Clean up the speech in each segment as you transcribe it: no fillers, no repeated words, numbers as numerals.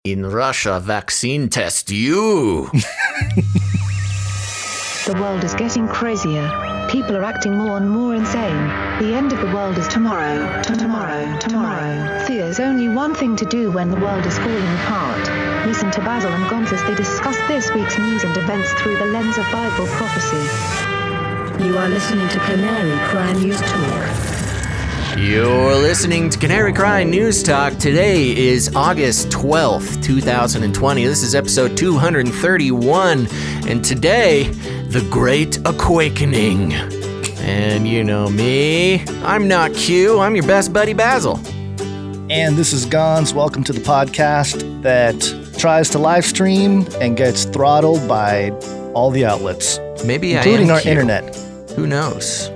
In Russia, vaccine test you. The world is getting crazier. People are acting more and more insane. The end of the world is tomorrow. Tomorrow. There's only one thing to do when the world is falling apart. Listen to Basil and Gonz as they discuss this week's news and events through the lens of Bible prophecy. You are listening to Canary Cry News Talk. You're listening to Canary Cry News Talk. Today is August 12th, 2020. This is episode 231. And today, the Great aQUAKENING. And you know me, I'm not Q, I'm your best buddy Basil. And this is Gonz. Welcome to the podcast that tries to live stream and gets throttled by all the outlets. Maybe including I am our Q. internet. Who knows?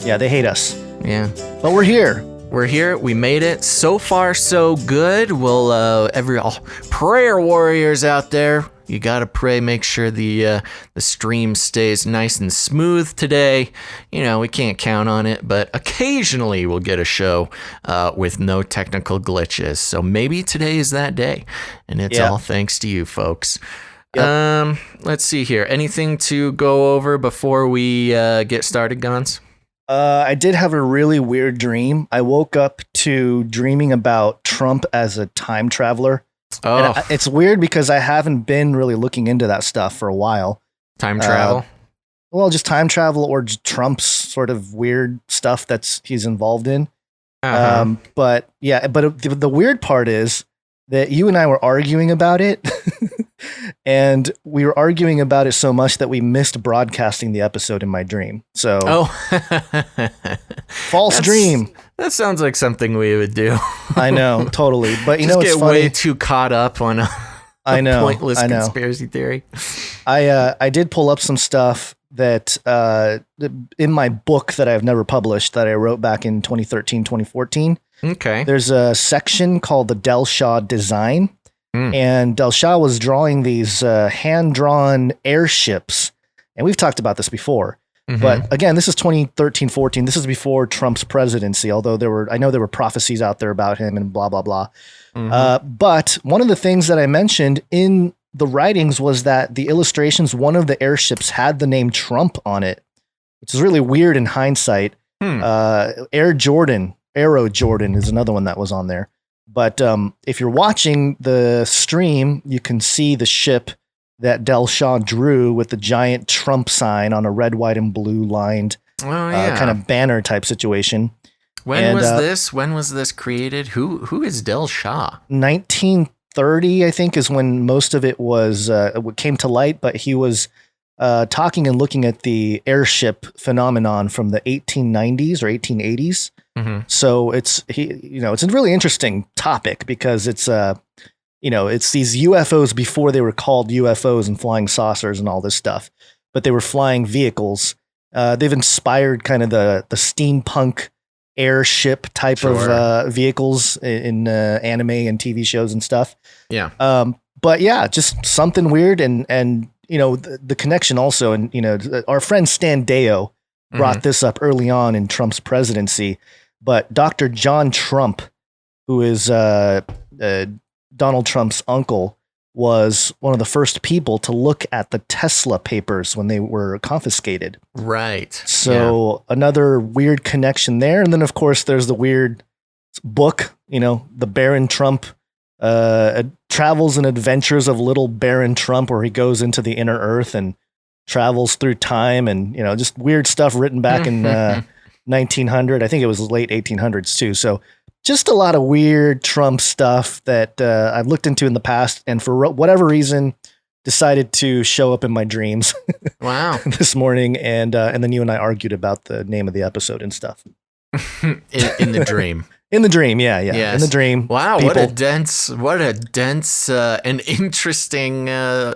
Yeah, they hate us. Yeah. But we're here. We're here. We made it. So far, so good. We'll, all prayer warriors out there, you gotta pray, make sure the stream stays nice and smooth today. You know, we can't count on it, but occasionally we'll get a show with no technical glitches. So maybe today is that day, and it's all thanks to you folks. Yep. Let's see here. Anything to go over before we get started, Gonz? I did have a really weird dream. I woke up to dreaming about Trump as a time traveler. Oh, and it's weird because I haven't been really looking into that stuff for a while. Time travel? Well, just time travel or just Trump's sort of weird stuff he's involved in. Uh-huh. But the weird part is that you and I were arguing about it. And we were arguing about it so much that we missed broadcasting the episode in my dream. So, false dream. That sounds like something we would do. I know, totally. But you know, it's get funny. Way too caught up on a pointless conspiracy theory. I did pull up some stuff that in my book that I've never published that I wrote back in 2013, 2014. Okay. There's a section called the Del Shah design. And Del Shah was drawing these hand-drawn airships. And we've talked about this before. Mm-hmm. But again, this is 2013, 14. This is before Trump's presidency, although I know there were prophecies out there about him and blah, blah, blah. Mm-hmm. But one of the things that I mentioned in the writings was that the illustrations, one of the airships had the name Trump on it, which is really weird in hindsight. Aero Jordan is another one that was on there. But if you're watching the stream, you can see the ship that Del Shah drew with the giant Trump sign on a red, white, and blue lined kind of banner type situation. When was this created? Who is Del Shah? 1930, I think, is when most of it came to light. But he was talking and looking at the airship phenomenon from the 1890s or 1880s. Mm-hmm. So it's a really interesting topic because it's these UFOs before they were called UFOs and flying saucers and all this stuff, but they were flying vehicles. They've inspired kind of the steampunk airship type of vehicles in anime and TV shows and stuff. Yeah. But yeah, just something weird and the connection also, and our friend Stan Deo brought this up early on in Trump's presidency. But Dr. John Trump, who is Donald Trump's uncle, was one of the first people to look at the Tesla papers when they were confiscated. Right. So another weird connection there. And then, of course, there's the weird book, the Baron Trump Travels and Adventures of Little Baron Trump, where he goes into the inner earth and travels through time and, just weird stuff written back in 1900. I think it was late 1800s too. So just a lot of weird Trump stuff that I've looked into in the past, and for whatever reason decided to show up in my dreams. Wow. This morning, and then you and I argued about the name of the episode and stuff. in the dream. In the dream, yeah. Yes. In the dream. Wow, what a dense and interesting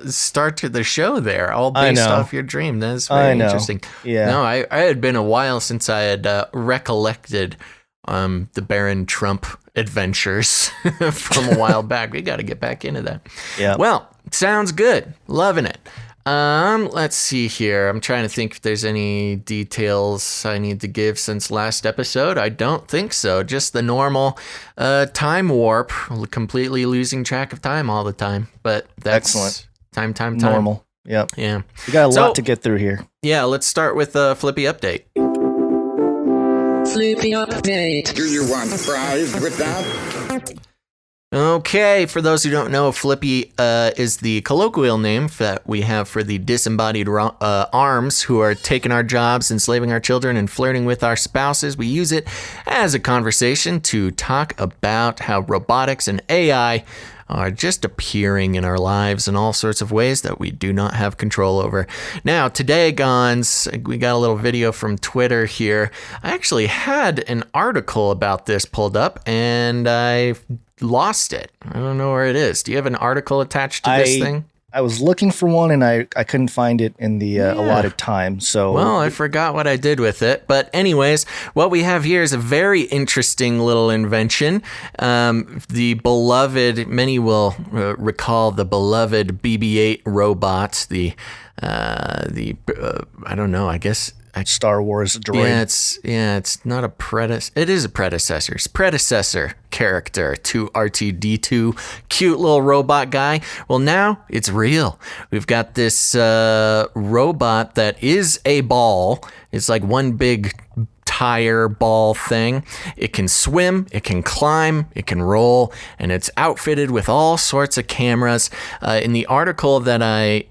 start to the show there, all based off your dream. That's very interesting. Yeah. No, I had been a while since I had recollected the Baron Trump adventures from a while back. We got to get back into that. Yeah. Well, sounds good. Loving it. Let's see here. I'm trying to think if there's any details I need to give since last episode. I don't think so. Just the normal time warp, completely losing track of time all the time. But that's excellent. Time. Normal. Yep. Yeah. We got a lot to get through here. Yeah, let's start with a Flippy update. Flippy update. Do you want fries with that? Okay, for those who don't know, Flippy is the colloquial name that we have for the disembodied arms who are taking our jobs, enslaving our children, and flirting with our spouses. We use it as a conversation to talk about how robotics and AI are just appearing in our lives in all sorts of ways that we do not have control over. Now, today, Gons, we got a little video from Twitter here. I actually had an article about this pulled up, and I lost it. I don't know where it is. Do you have an article attached to this thing? I was looking for one, and I couldn't find it in the allotted time. So, well, I forgot what I did with it. But anyways, what we have here is a very interesting little invention. The beloved, many will recall the beloved BB-8 robot. I don't know. I guess. Star Wars droid. It's not a predecessor. It is a predecessor. It's predecessor character to R2-D2, cute little robot guy. Well, now it's real. We've got this robot that is a ball. It's like one big tire ball thing. It can swim, it can climb, it can roll, and it's outfitted with all sorts of cameras. In the article that I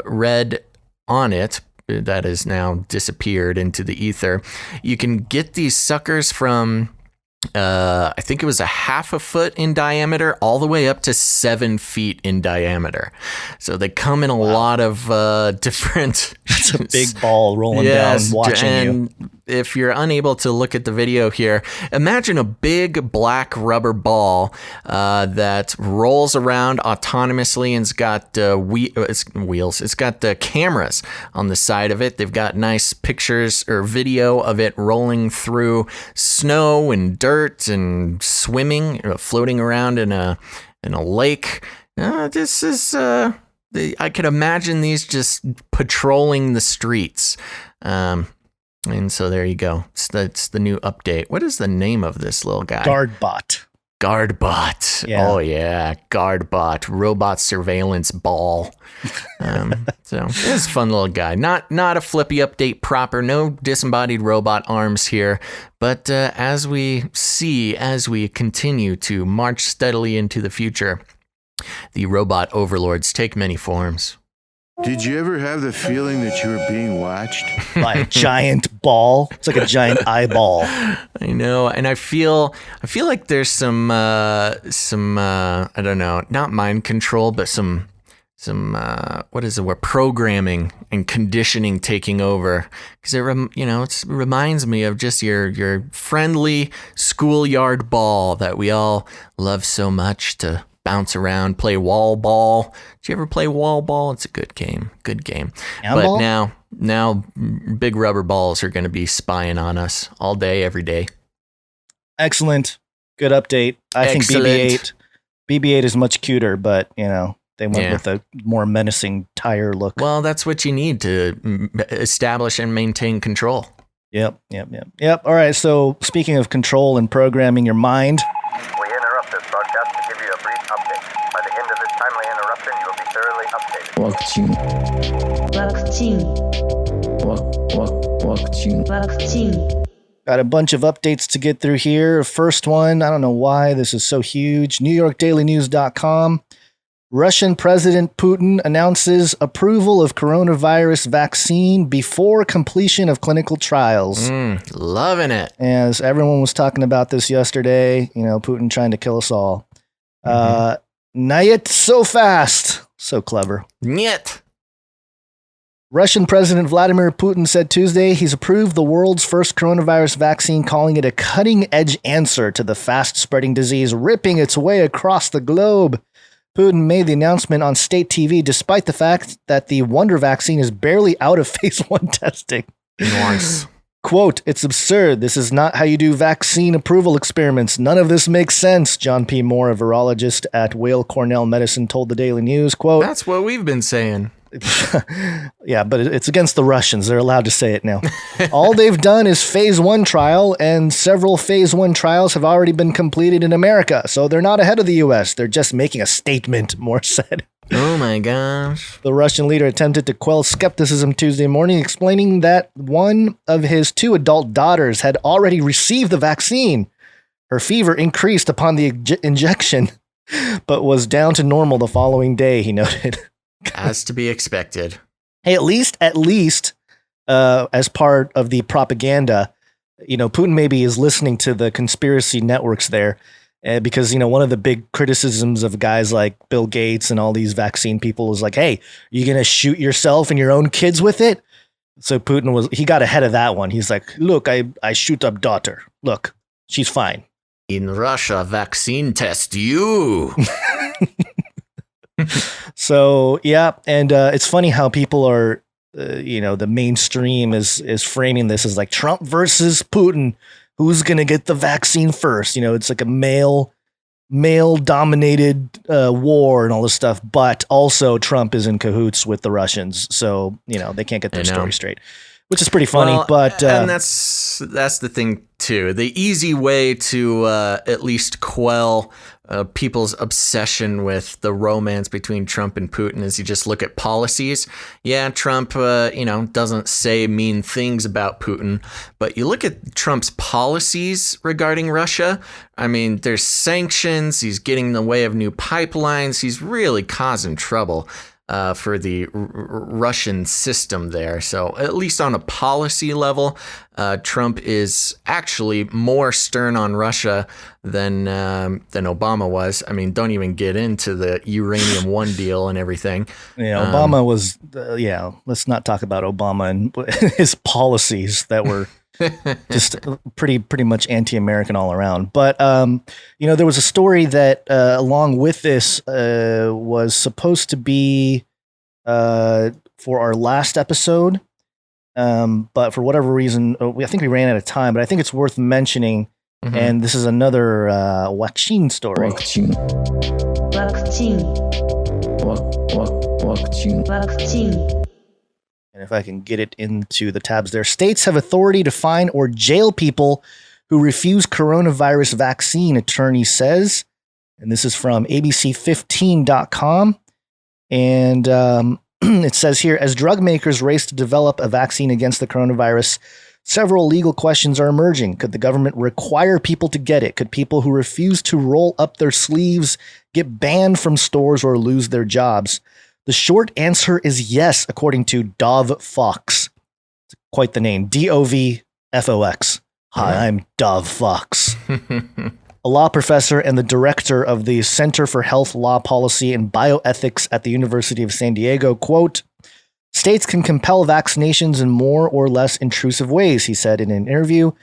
read on it, that has now disappeared into the ether, you can get these suckers from I think it was a half a foot in diameter all the way up to 7 feet in diameter. So they come in a lot of different. It's a big ball rolling down, watching you. If you're unable to look at the video here, imagine a big black rubber ball that rolls around autonomously and it's got wheels. It's got the cameras on the side of it. They've got nice pictures or video of it rolling through snow and dirt and swimming, floating around in a lake. This is I could imagine these just patrolling the streets. And so there you go. That's the new update. What is the name of this little guy? Guardbot. Yeah. Oh, yeah. Guardbot. Robot surveillance ball. So it's a fun little guy. Not a Flippy update proper. No disembodied robot arms here. But as we continue to march steadily into the future, the robot overlords take many forms. Did you ever have the feeling that you were being watched? By a giant ball. It's like a giant eyeball. I know, and I feel like there's some I don't know, not mind control, but some what is it? We're programming and conditioning taking over, because it reminds me of just your friendly schoolyard ball that we all love so much to bounce around, play wall ball. Did you ever play wall ball? It's a good game. But now big rubber balls are going to be spying on us all day, every day. Excellent. Good update. I think BB-8 is much cuter, but they went with a more menacing tire look. Well, that's what you need to establish and maintain control. Yep. All right. So speaking of control and programming your mind. We interrupt this broadcast to give you a brief update. By the end of this timely interruption, you will be thoroughly updated. Waccine. Got a bunch of updates to get through here. First one, I don't know why this is so huge. NewYorkDailyNews.com. Russian President Putin announces approval of coronavirus vaccine before completion of clinical trials. Loving it. As everyone was talking about this yesterday, Putin trying to kill us all. Not so fast. So clever. Niet. Russian President Vladimir Putin said Tuesday he's approved the world's first coronavirus vaccine, calling it a cutting-edge answer to the fast-spreading disease ripping its way across the globe. Putin made the announcement on state TV despite the fact that the Wonder vaccine is barely out of phase 1 testing. Nice. Quote, "It's absurd. This is not how you do vaccine approval experiments. None of this makes sense," John P. Moore, a virologist at Weill Cornell Medicine, told the Daily News. Quote, "That's what we've been saying." Yeah, but it's against the Russians. They're allowed to say it now. All they've done is phase 1 trial, and several phase 1 trials have already been completed in America. So they're not ahead of the U.S. They're just making a statement, Moore said. Oh my gosh. The Russian leader attempted to quell skepticism Tuesday morning, explaining that one of his 2 adult daughters had already received the vaccine. Her fever increased upon the injection, but was down to normal the following day, he noted. As to be expected. Hey, at least, as part of the propaganda, Putin maybe is listening to the conspiracy networks there, because, one of the big criticisms of guys like Bill Gates and all these vaccine people is like, hey, you going to shoot yourself and your own kids with it? So Putin he got ahead of that one. He's like, look, I shoot up daughter. Look, she's fine. In Russia, vaccine test you. So, yeah. And it's funny how people are, the mainstream is framing this as like Trump versus Putin. Who's going to get the vaccine first? It's like a male dominated war and all this stuff. But also Trump is in cahoots with the Russians. So, they can't get their story straight, which is pretty funny. And that's the thing, too. The easy way to at least quell people's obsession with the romance between Trump and Putin is you just look at policies. Yeah, Trump, doesn't say mean things about Putin, but you look at Trump's policies regarding Russia. I mean, there's sanctions. He's getting in the way of new pipelines. He's really causing trouble for the Russian system there. So at least on a policy level, Trump is actually more stern on Russia than Obama was. I mean, don't even get into the Uranium One deal and everything. Yeah, Obama was, let's not talk about Obama and his policies that were just pretty much anti-American all around. But, there was a story that along with this was supposed to be for our last episode. But for whatever reason, I think we ran out of time, but I think it's worth mentioning. Mm-hmm. And this is another waccine story. Waccine. And if I can get it into the tabs there, states have authority to fine or jail people who refuse coronavirus vaccine, attorney says. And this is from abc15.com. And it says here, as drug makers race to develop a vaccine against the coronavirus, several legal questions are emerging. Could the government require people to get it? Could people who refuse to roll up their sleeves get banned from stores or lose their jobs? The short answer is yes, according to Dov Fox. It's quite the name. DOVFOX. Hi, I'm Dov Fox. A law professor and the director of the Center for Health Law Policy and Bioethics at the University of San Diego, quote, states can compel vaccinations in more or less intrusive ways, he said in an interview.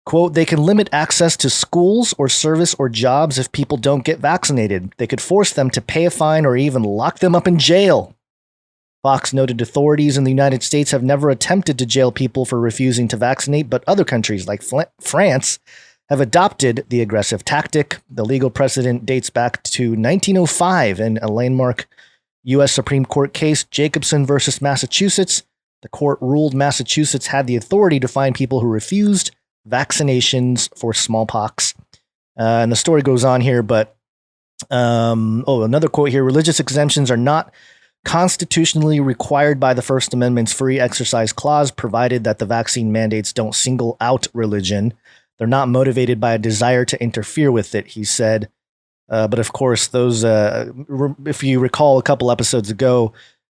Quote, they can limit access to schools or service or jobs if people don't get vaccinated. They could force them to pay a fine or even lock them up in jail. Fox noted authorities in the United States have never attempted to jail people for refusing to vaccinate, but other countries like France have adopted the aggressive tactic. The legal precedent dates back to 1905 in a landmark U.S. Supreme Court case, Jacobson versus Massachusetts. The court ruled Massachusetts had the authority to fine people who refused vaccinations for smallpox. And the story goes on here, but another quote here. Religious exemptions are not constitutionally required by the First Amendment's free exercise clause, provided that the vaccine mandates don't single out religion. They're not motivated by a desire to interfere with it, he said. But of course, those, if you recall a couple episodes ago,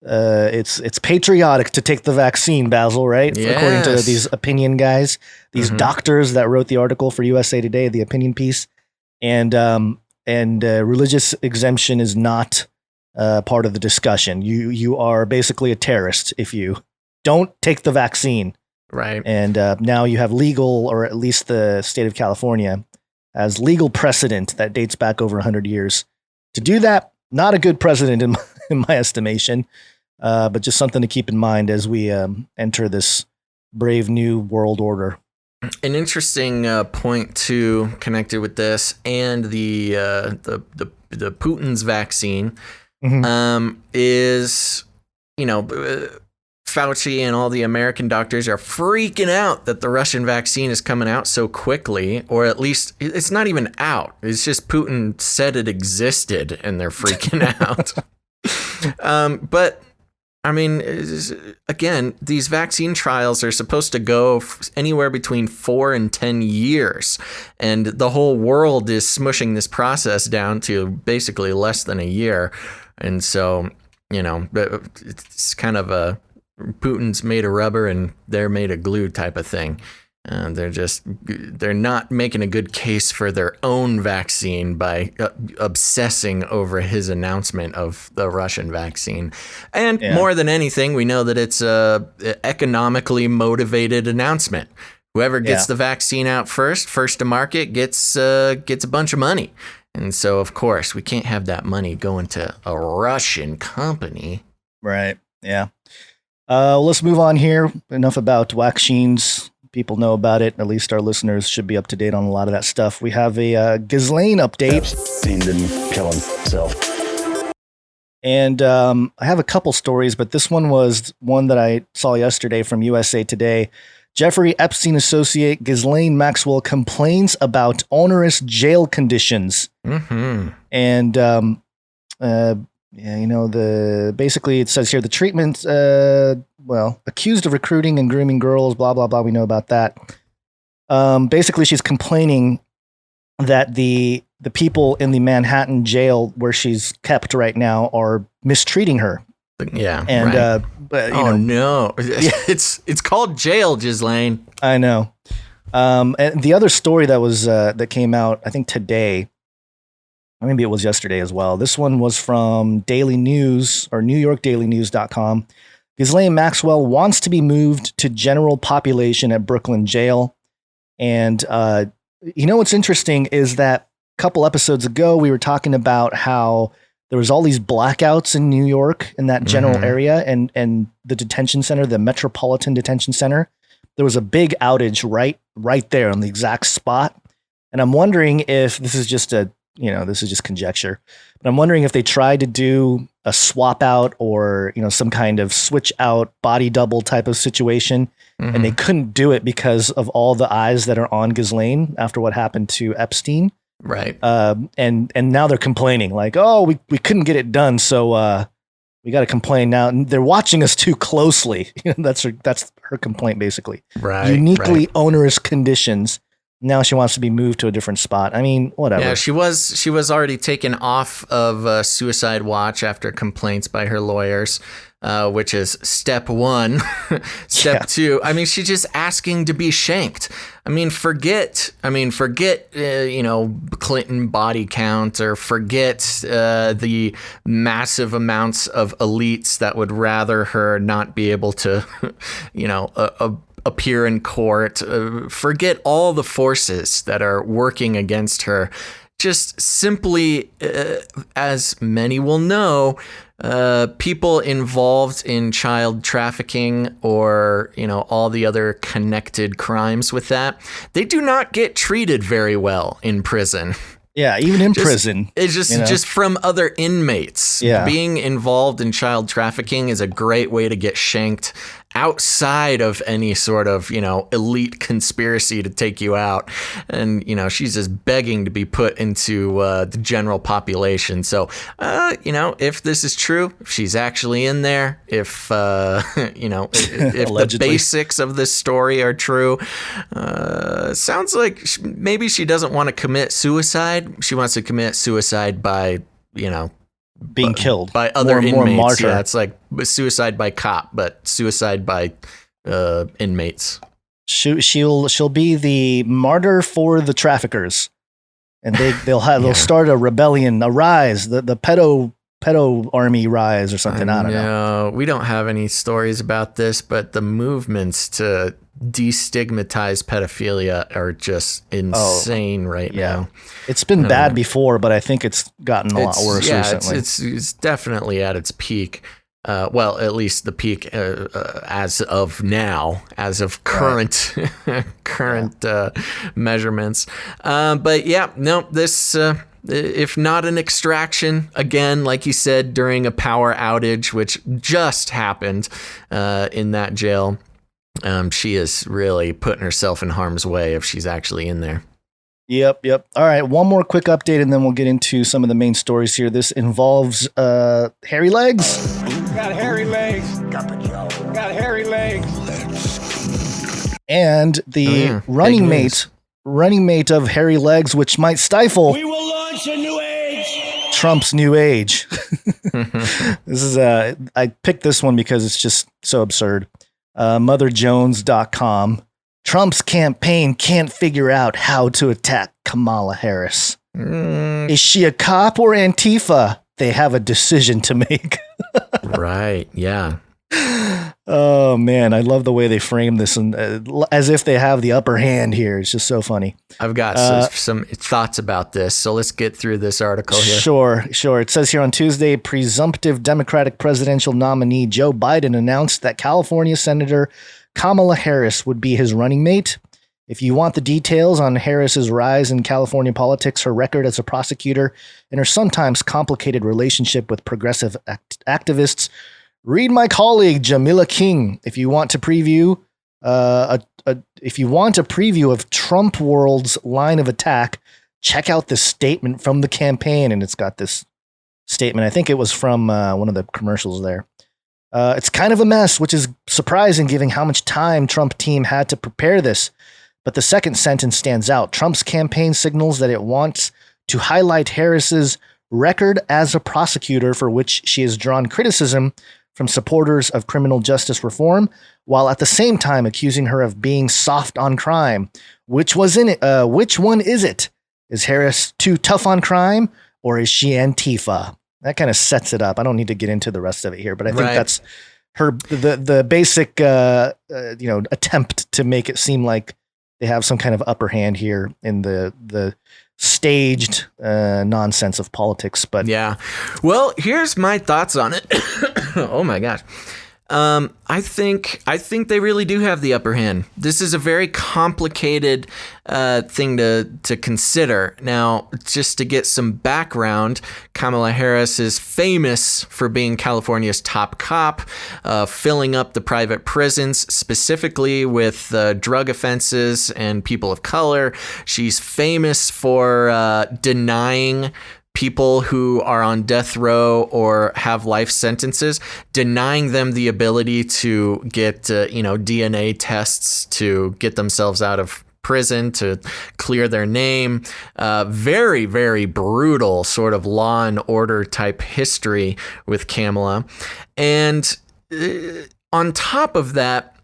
it's patriotic to take the vaccine, Basil, right? Yes. According to these opinion guys, these doctors that wrote the article for USA Today, the opinion piece, and religious exemption is not part of the discussion. You are basically a terrorist if you don't take the vaccine. Right. And now you have legal, or at least the state of California has legal precedent that dates back over 100 years. To do that, not a good precedent in my estimation, but just something to keep in mind as we enter this brave new world order. An interesting point too, connected with this and the Putin's vaccine, is Fauci and all the American doctors are freaking out that the Russian vaccine is coming out so quickly, or at least it's not even out. It's just Putin said it existed and they're freaking out. But I mean, again, these vaccine trials are supposed to go anywhere between 4 and 10 years. And the whole world is smushing this process down to basically less than a year. And so, it's kind of a Putin's made of rubber and they're made of glue type of thing. They're not making a good case for their own vaccine by obsessing over his announcement of the Russian vaccine. And more than anything, we know that it's a economically motivated announcement. Whoever gets the vaccine out first to market, gets a bunch of money. And so, of course, we can't have that money going to a Russian company. Right. Yeah. Let's move on here. Enough about vaccines. People know about it. At least our listeners should be up to date on a lot of that stuff. We have a Ghislaine update. Epstein didn't kill himself. And I have a couple stories, but this one was one that I saw yesterday from USA Today. Jeffrey Epstein associate Ghislaine Maxwell complains about onerous jail conditions. Mm-hmm. And basically it says here the treatment, accused of recruiting and grooming girls, blah, blah, blah. We know about that. Basically she's complaining that the people in the Manhattan jail where she's kept right now are mistreating her. Yeah. And, right. No, it's called jail, Ghislaine. I know. And the other story that was, that came out, I think today, or maybe it was yesterday as well. This one was from Daily News or NewYorkDailyNews.com. Ghislaine Maxwell wants to be moved to general population at Brooklyn jail. And, what's interesting is that a couple episodes ago, we were talking about how there was all these blackouts in New York in that general area and the detention center, the Metropolitan Detention Center. There was a big outage right there on the exact spot. And I'm wondering if this is just this is just conjecture, but I'm wondering if they tried to do a swap out or, some kind of switch out body double type of situation. And they couldn't do it because of all the eyes that are on Ghislaine after what happened to Epstein. Right. And now they're complaining like, oh, we couldn't get it done. So, we got to complain now. They're watching us too closely. That's her complaint, basically. Right. Uniquely onerous conditions. Now she wants to be moved to a different spot. I mean, whatever. Yeah, she was already taken off of suicide watch after complaints by her lawyers, which is step one. Step two. I mean, she's just asking to be shanked. Forget Clinton body count, or forget the massive amounts of elites that would rather her not be able to, appear in court. Forget all the forces that are working against her. Just simply, as many will know, people involved in child trafficking or, all the other connected crimes with that, they do not get treated very well in prison. Yeah, even in prison. It's just from other inmates. Yeah. Being involved in child trafficking is a great way to get shanked outside of any sort of, elite conspiracy to take you out. And, she's just begging to be put into the general population. So, if this is true, if she's actually in there, if if the basics of this story are true, sounds like maybe she doesn't want to commit suicide. She wants to commit suicide by, being killed by other inmates. More martyr. Yeah, it's like suicide by cop, but suicide by inmates. She'll be the martyr for the traffickers, and they'll start a rebellion, a rise, the pedo army rise or something. I don't know. We don't have any stories about this, but the movements to destigmatize pedophilia are just insane right now. It's been bad before, but I think it's gotten a lot worse recently. It's definitely at its peak. Well, at least the peak as of now, as of current if not an extraction, again, like you said, during a power outage, which just happened in that jail, she is really putting herself in harm's way if she's actually in there. Yep. All right, one more quick update, and then we'll get into some of the main stories here. This involves hairy legs. Got hairy legs. Got hairy legs. And the running mate of hairy legs, which might stifle. We will launch a new age. Trump's new age. This is I picked this one because it's just so absurd. MotherJones.com. Trump's campaign can't figure out how to attack Kamala Harris. Is she a cop or Antifa? They have a decision to make. Right. Yeah. Oh man, I love the way they frame this, and as if they have the upper hand here. It's just so funny. I've got some thoughts about this, so let's get through this article here. Sure. It says here on Tuesday, presumptive Democratic presidential nominee Joe Biden announced that California Senator Kamala Harris would be his running mate. If you want the details on Harris's rise in California politics, her record as a prosecutor, and her sometimes complicated relationship with progressive activists, read my colleague Jamila King. If you want to preview a preview of Trump World's line of attack, check out this statement from the campaign. And it's got this statement. I think it was from one of the commercials there. It's kind of a mess, which is surprising given how much time Trump team had to prepare this. But the second sentence stands out. Trump's campaign signals that it wants to highlight Harris's record as a prosecutor, for which she has drawn criticism from supporters of criminal justice reform, while at the same time accusing her of being soft on crime. Which one is it? Is Harris too tough on crime, or is she Antifa? That kind of sets it up. I don't need to get into the rest of it here, but I think that's her the basic attempt to make it seem like they have some kind of upper hand here in the staged nonsense of politics. But yeah, well, here's my thoughts on it. Oh my gosh. I think they really do have the upper hand. This is a very complicated thing to consider. Now, just to get some background, Kamala Harris is famous for being California's top cop, filling up the private prisons, specifically with drug offenses and people of color. She's famous for denying people who are on death row or have life sentences, denying them the ability to get DNA tests to get themselves out of prison, to clear their name. Very, very brutal sort of law and order type history with Kamala. And on top of that,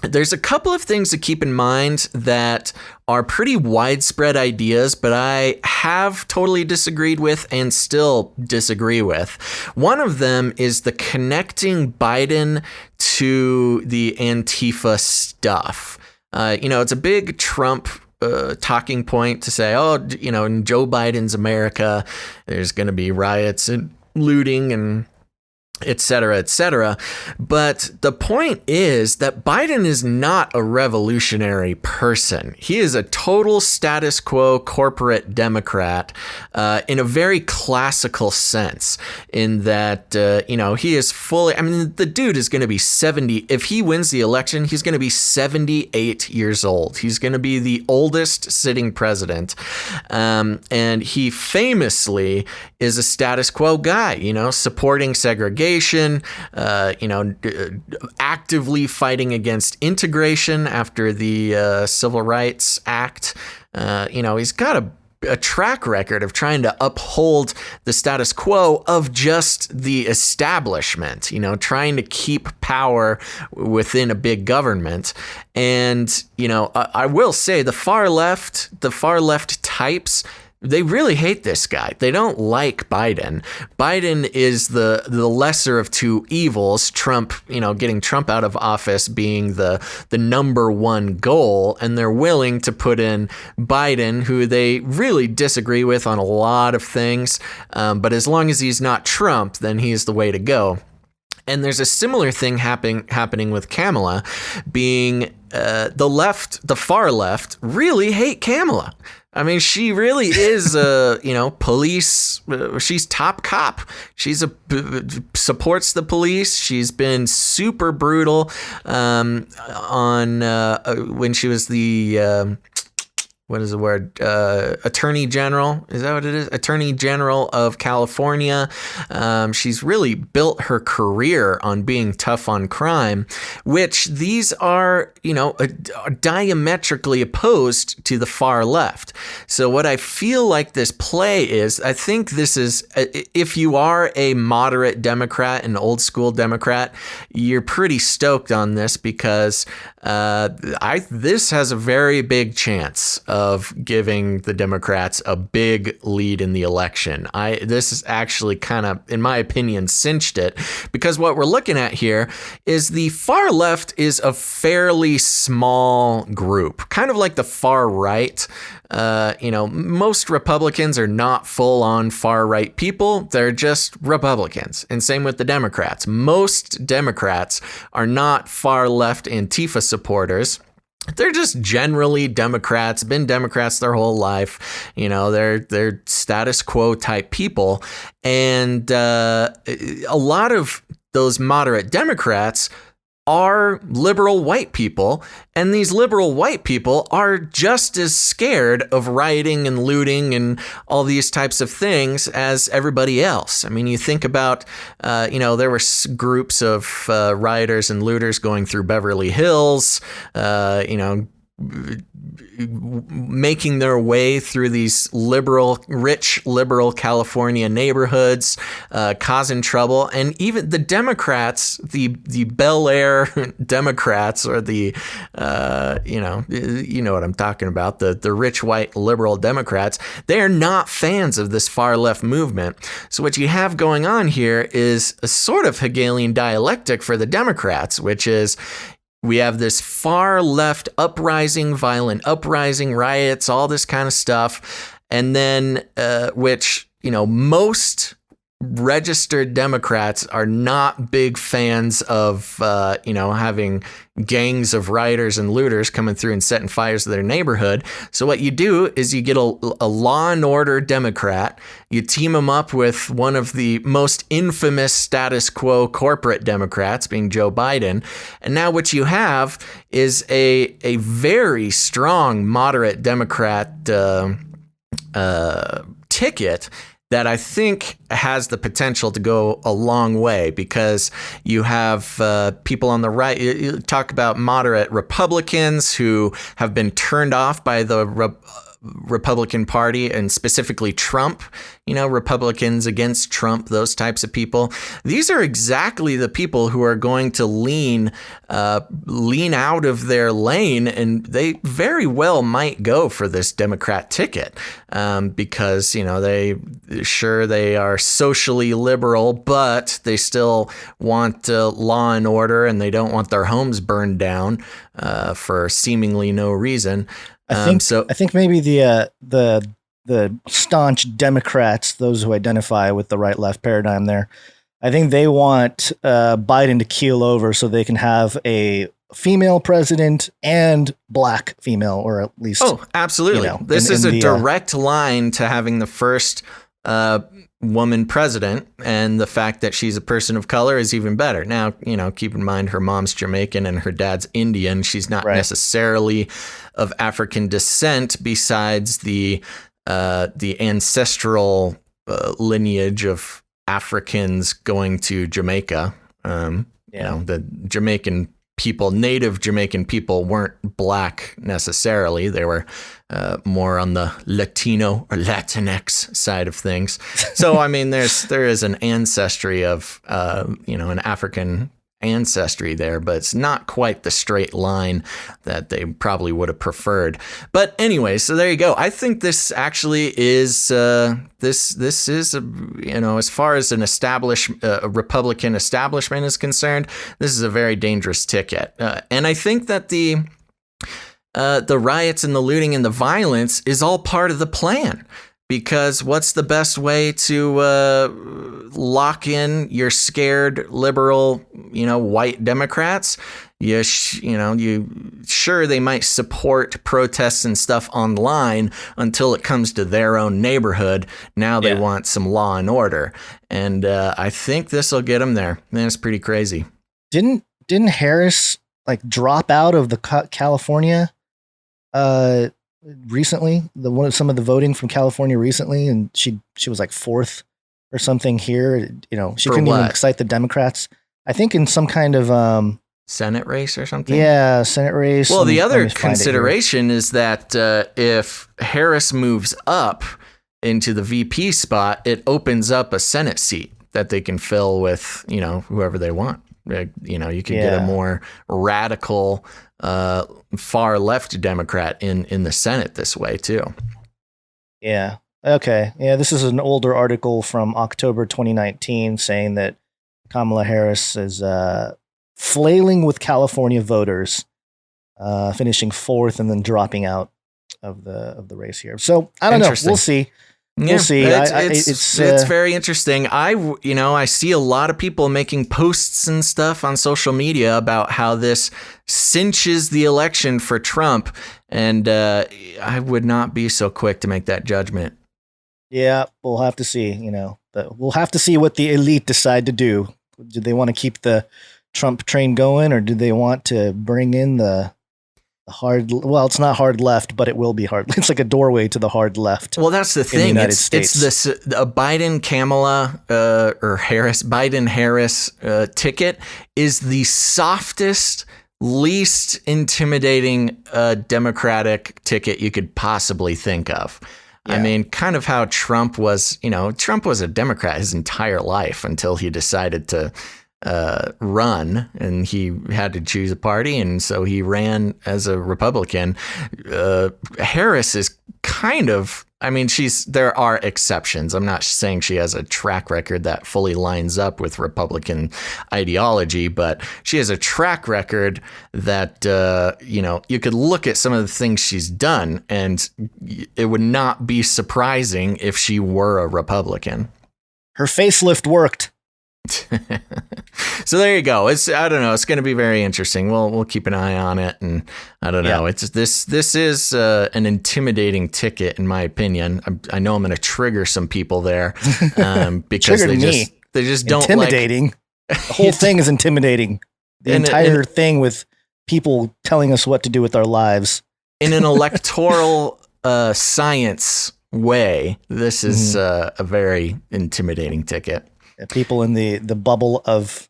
there's a couple of things to keep in mind that are pretty widespread ideas, but I have totally disagreed with and still disagree with. One of them is the connecting Biden to the Antifa stuff. It's a big Trump talking point to say, in Joe Biden's America, there's going to be riots and looting and et cetera, et cetera. But the point is that Biden is not a revolutionary person. He is a total status quo corporate Democrat in a very classical sense, in that, he is fully, the dude is going to be 70. If he wins the election, he's going to be 78 years old. He's going to be the oldest sitting president. And he famously is a status quo guy, supporting segregation, actively fighting against integration after the Civil Rights Act. He's got a track record of trying to uphold the status quo of just the establishment, trying to keep power within a big government. And, I will say the far left types, they really hate this guy. They don't like Biden. Biden is the lesser of two evils. Trump, getting Trump out of office being the number one goal, and they're willing to put in Biden, who they really disagree with on a lot of things. But as long as he's not Trump, then he's the way to go. And there's a similar thing happening with Kamala, being the far left really hate Kamala. I mean, she really is police. She's top cop. Supports the police. She's been super brutal on when she was the what is the word? Attorney General. Is that what it is? Attorney General of California. She's really built her career on being tough on crime, which these are, diametrically opposed to the far left. So what I feel like this play is, I think this is, if you are a moderate Democrat, an old school Democrat, you're pretty stoked on this because this has a very big chance of giving the Democrats a big lead in the election. This is actually kind of, in my opinion, cinched it, because what we're looking at here is the far left is a fairly small group, kind of like the far right. Most Republicans are not full-on far-right people. They're just Republicans. And same with the Democrats. Most Democrats are not far-left Antifa supporters. They're just generally Democrats, been Democrats their whole life. They're status quo type people. And a lot of those moderate Democrats are liberal white people, and these liberal white people are just as scared of rioting and looting and all these types of things as everybody else. I mean, you think about, there were groups of rioters and looters going through Beverly Hills, making their way through these rich liberal California neighborhoods, causing trouble. And even the Democrats, the Bel Air Democrats, or the, you know what I'm talking about, the rich white liberal Democrats, they are not fans of this far left movement. So what you have going on here is a sort of Hegelian dialectic for the Democrats, which is, we have this far left uprising, violent uprising, riots, all this kind of stuff. And then, which, most registered Democrats are not big fans of, having gangs of rioters and looters coming through and setting fires to their neighborhood. So what you do is you get a law and order Democrat, you team them up with one of the most infamous status quo corporate Democrats, being Joe Biden. And now what you have is a very strong moderate Democrat ticket that I think has the potential to go a long way, because you have people on the right. You talk about moderate Republicans who have been turned off by the Republican Party, and specifically Trump, Republicans against Trump, those types of people. These are exactly the people who are going to lean out of their lane, and they very well might go for this Democrat ticket, because, they are socially liberal, but they still want law and order, and they don't want their homes burned down for seemingly no reason. I think maybe the staunch Democrats, those who identify with the right-left paradigm there, I think they want Biden to keel over so they can have a female president and black female, or at least. Oh, absolutely. This is a direct line to having the first woman president, and the fact that she's a person of color is even better. Now, keep in mind her mom's Jamaican and her dad's Indian. She's not necessarily of African descent, besides the ancestral lineage of Africans going to Jamaica. The Jamaican people, native Jamaican people, weren't black necessarily. They were more on the Latino or Latinx side of things. So, I mean, there is an ancestry of, an African ancestry there, but it's not quite the straight line that they probably would have preferred. But anyway, so there you go. I think this actually is this is as far as an Republican establishment is concerned, this is a very dangerous ticket. And I think that the riots and the looting and the violence is all part of the plan. Because what's the best way to lock in your scared liberal white Democrats, you sure they might support protests and stuff online until it comes to their own neighborhood. Now they want some law and order, and I think this will get them there. Man, it's pretty crazy. Didn't Harris drop out of the California recently? Some of the voting from California recently, and she was fourth or something here. She couldn't even excite the Democrats. I think in some kind of Senate race or something. Yeah, Senate race. Well, the other consideration is that if Harris moves up into the VP spot, it opens up a Senate seat that they can fill with whoever they want. You could get a more radical, far left Democrat in the Senate this way too. Yeah. Okay. Yeah. This is an older article from October 2019 saying that Kamala Harris is flailing with California voters, finishing fourth and then dropping out of the race here. So I don't know. We'll see. We'll see. It's very interesting. I see a lot of people making posts and stuff on social media about how this cinches the election for Trump, and I would not be so quick to make that judgment. Yeah, we'll have to see. We'll have to see what the elite decide to do. Do they want to keep the Trump train going, or do they want to bring in the hard? Well, it's not hard left, but it will be hard. It's like a doorway to the hard left. Well, that's the thing. It's this Biden Kamala or Harris Biden Harris ticket is the softest, least intimidating Democratic ticket you could possibly think of. Yeah. I mean, kind of how Trump was. Trump was a Democrat his entire life until he decided to run, and he had to choose a party, and so he ran as a Republican. Harris is kind of, there are exceptions. I'm not saying she has a track record that fully lines up with Republican ideology, but she has a track record that, you could look at some of the things she's done, and it would not be surprising if she were a Republican. Her facelift worked. So there you go. I don't know. It's going to be very interesting. We'll keep an eye on it, and I don't know. It's this is an intimidating ticket, in my opinion. I know I'm going to trigger some people there because they just don't intimidating. The whole thing is intimidating. The entire thing with people telling us what to do with our lives in an electoral science way. This is a very intimidating ticket. People in the bubble of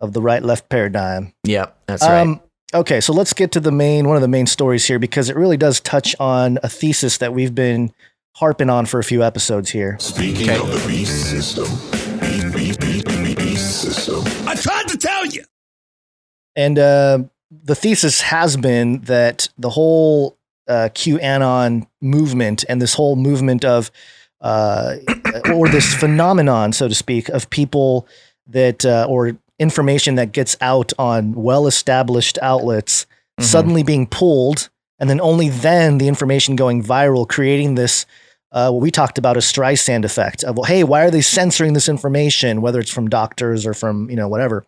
the right-left paradigm. Yep, that's right. Okay, so let's get to one of the main stories here, because it really does touch on a thesis that we've been harping on for a few episodes here. Speaking of the beast system, beast system. I tried to tell you. And the thesis has been that the whole QAnon movement and this whole movement of or this phenomenon, so to speak, of people that or information that gets out on well-established outlets suddenly being pulled, and then only then the information going viral, creating this what we talked about, a Streisand effect of, well, hey, why are they censoring this information, whether it's from doctors or from whatever.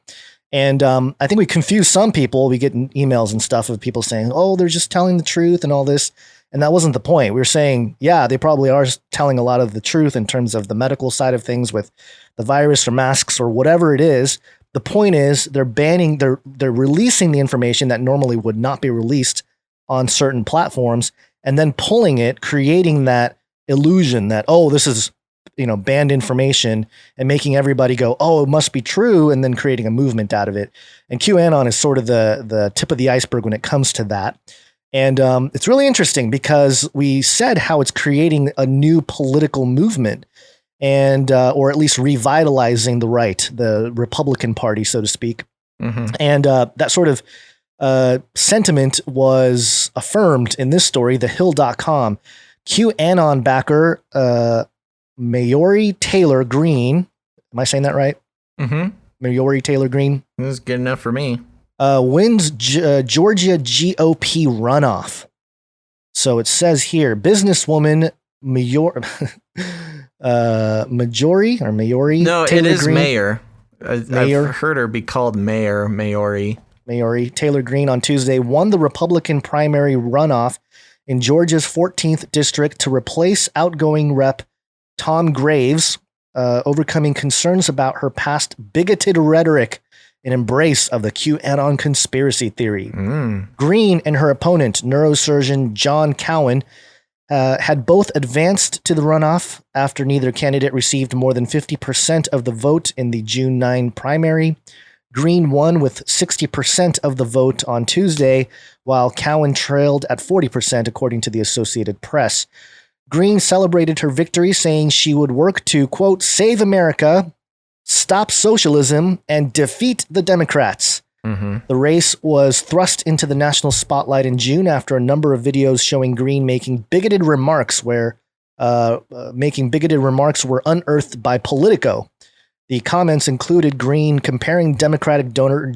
And I think we confuse some people. We get emails and stuff of people saying, oh, they're just telling the truth and all this. And that wasn't the point. We were saying, yeah, they probably are telling a lot of the truth in terms of the medical side of things with the virus or masks or whatever it is. The point is they're releasing the information that normally would not be released on certain platforms, and then pulling it, creating that illusion that, oh, this is, banned information, and making everybody go, oh, it must be true. And then creating a movement out of it. And QAnon is sort of the tip of the iceberg when it comes to that. And it's really interesting because we said how it's creating a new political movement, and or at least revitalizing the right, the Republican Party, so to speak. And that sort of sentiment was affirmed in this story. TheHill.com QAnon backer Mayori Taylor Greene. Am I saying that right? Mayori Taylor Greene. This is good enough for me. Wins Georgia GOP runoff. So it says here, businesswoman Mayori. No, Taylor it is Green. Mayor. Mayor. I've heard her be called Mayorie. Taylor Greene on Tuesday won the Republican primary runoff in Georgia's 14th district to replace outgoing Rep. Tom Graves, overcoming concerns about her past bigoted rhetoric and embrace of the QAnon conspiracy theory. Greene and her opponent, neurosurgeon John Cowan, had both advanced to the runoff after neither candidate received more than 50% of the vote in the June 9 primary. Greene won with 60% of the vote on Tuesday, while Cowan trailed at 40%, according to the Associated Press. Greene celebrated her victory, saying she would work to, quote, save America, stop socialism, and defeat the Democrats. The race was thrust into the national spotlight in June after a number of videos showing Greene making bigoted remarks were unearthed by Politico. The comments included Greene comparing Democratic donor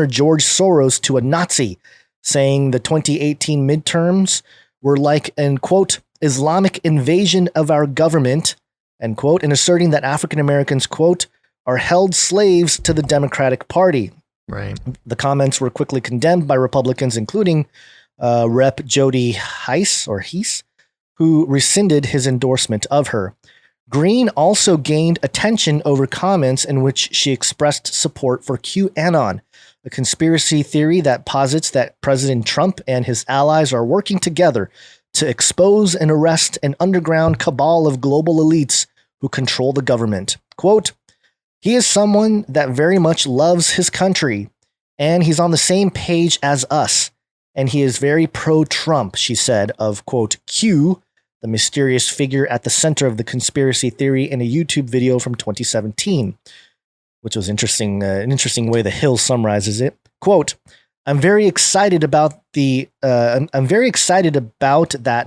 George Soros to a Nazi, saying the 2018 midterms were like an, quote, Islamic invasion of our government, end quote, and asserting that African Americans, quote, are held slaves to the Democratic Party. Right. The comments were quickly condemned by Republicans, including Rep. Jody Heiss, who rescinded his endorsement of her. Greene also gained attention over comments in which she expressed support for QAnon, a conspiracy theory that posits that President Trump and his allies are working together to expose and arrest an underground cabal of global elites who control the government. Quote, he is someone that very much loves his country, and he's on the same page as us, and he is very pro-Trump, she said, of, quote, Q, the mysterious figure at the center of the conspiracy theory, in a YouTube video from 2017, which was interesting. An interesting way the Hill summarizes it. Quote, I'm very excited about that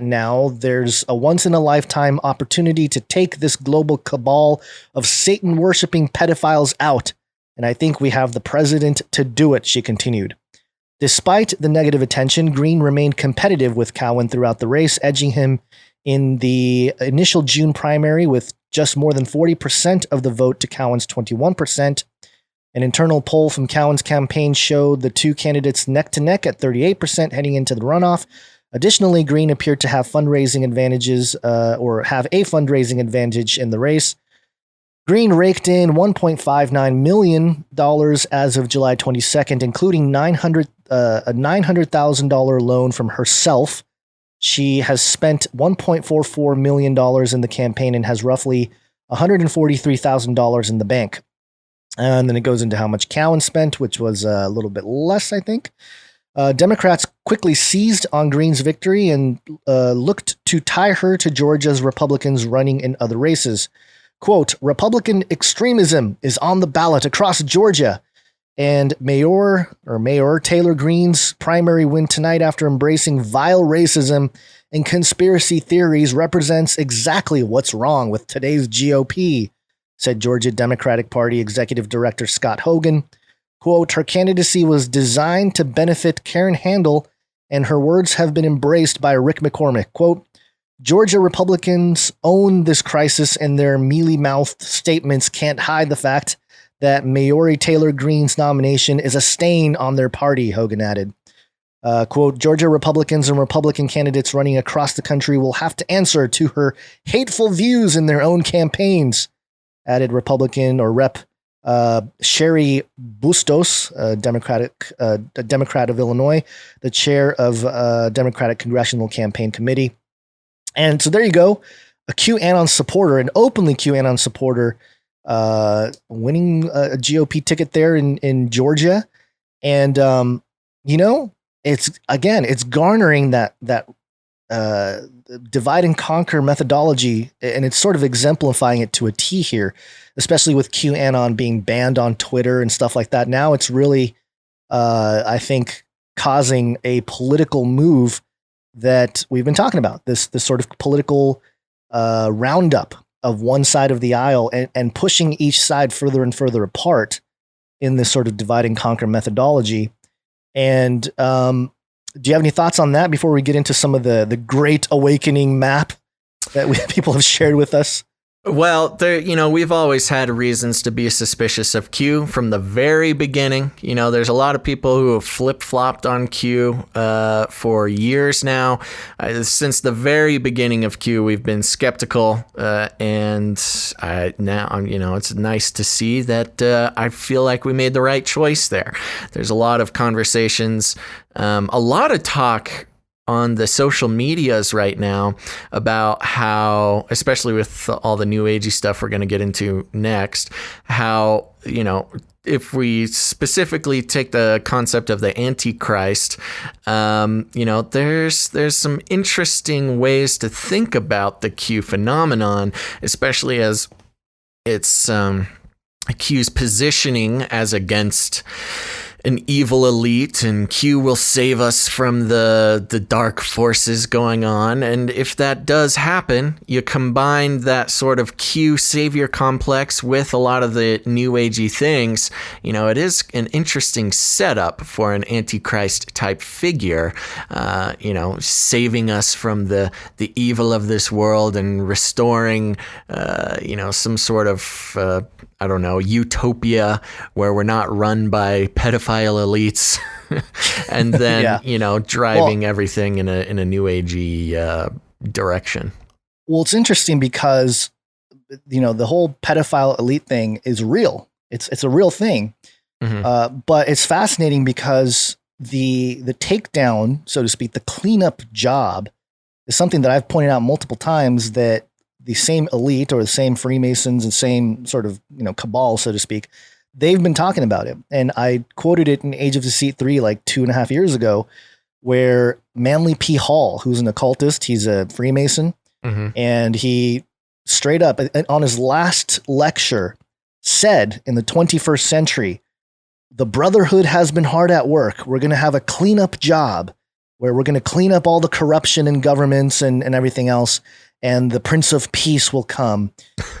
now. There's a once-in-a-lifetime opportunity to take this global cabal of Satan-worshipping pedophiles out, and I think we have the president to do it, she continued. Despite the negative attention, Greene remained competitive with Cowan throughout the race, edging him in the initial June primary with just more than 40% of the vote to Cowan's 21%. An internal poll from Cowan's campaign showed the two candidates neck to neck at 38% heading into the runoff. Additionally, Greene appeared to have fundraising advantages or have a fundraising advantage in the race. Greene raked in $1.59 million as of July 22nd, including a $900,000 loan from herself. She has spent $1.44 million in the campaign and has roughly $143,000 in the bank. And then it goes into how much Cowan spent, which was a little bit less, I think. Democrats quickly seized on Greene's victory and looked to tie her to Georgia's Republicans running in other races. Quote, Republican extremism is on the ballot across Georgia. And Mayor Taylor Greene's primary win tonight after embracing vile racism and conspiracy theories represents exactly what's wrong with today's GOP, said Georgia Democratic Party Executive Director Scott Hogan. Quote, her candidacy was designed to benefit Karen Handel, and her words have been embraced by Rick McCormick. Quote, Georgia Republicans own this crisis, and their mealy-mouthed statements can't hide the fact that Mayorie Taylor Greene's nomination is a stain on their party, Hogan added. Quote, Georgia Republicans and Republican candidates running across the country will have to answer to her hateful views in their own campaigns, added Republican or Rep. Sherry Bustos, a Democrat of Illinois, the chair of Democratic Congressional Campaign Committee. And so there you go, a QAnon supporter, an openly QAnon supporter, winning a GOP ticket there in Georgia. And, it's garnering that divide and conquer methodology, and it's sort of exemplifying it to a T here, especially with QAnon being banned on Twitter and stuff like that. Now it's really, I think, causing a political move that we've been talking about, this sort of political roundup of one side of the aisle and pushing each side further and further apart in this sort of divide and conquer methodology. And do you have any thoughts on that before we get into some of the Great Awakening map that people have shared with us? Well, we've always had reasons to be suspicious of Q from the very beginning. There's a lot of people who have flip-flopped on Q for years now. Since the very beginning of Q, we've been skeptical, and now, it's nice to see that I feel like we made the right choice there. There's a lot of conversations, a lot of talk on the social medias right now about how, especially with all the new agey stuff we're going to get into next, how, if we specifically take the concept of the Antichrist, there's some interesting ways to think about the Q phenomenon, especially as it's Q's positioning as against an evil elite, and Q will save us from the dark forces going on. And if that does happen, you combine that sort of Q savior complex with a lot of the new agey things, it is an interesting setup for an Antichrist type figure, saving us from the evil of this world and restoring, some sort of, utopia where we're not run by pedophile elites and then, driving everything in a new agey direction. Well, it's interesting because, the whole pedophile elite thing is real. It's a real thing. Mm-hmm. But it's fascinating because the takedown, so to speak, the cleanup job is something that I've pointed out multiple times, that the same elite or the same Freemasons and same sort of, cabal, so to speak, they've been talking about it. And I quoted it in Age of Deceit 3, like 2.5 years ago, where Manly P. Hall, who's an occultist, he's a Freemason, mm-hmm. and he straight up on his last lecture said, in the 21st century, the Brotherhood has been hard at work. We're going to have a cleanup job where we're going to clean up all the corruption in governments and everything else. And the Prince of Peace will come.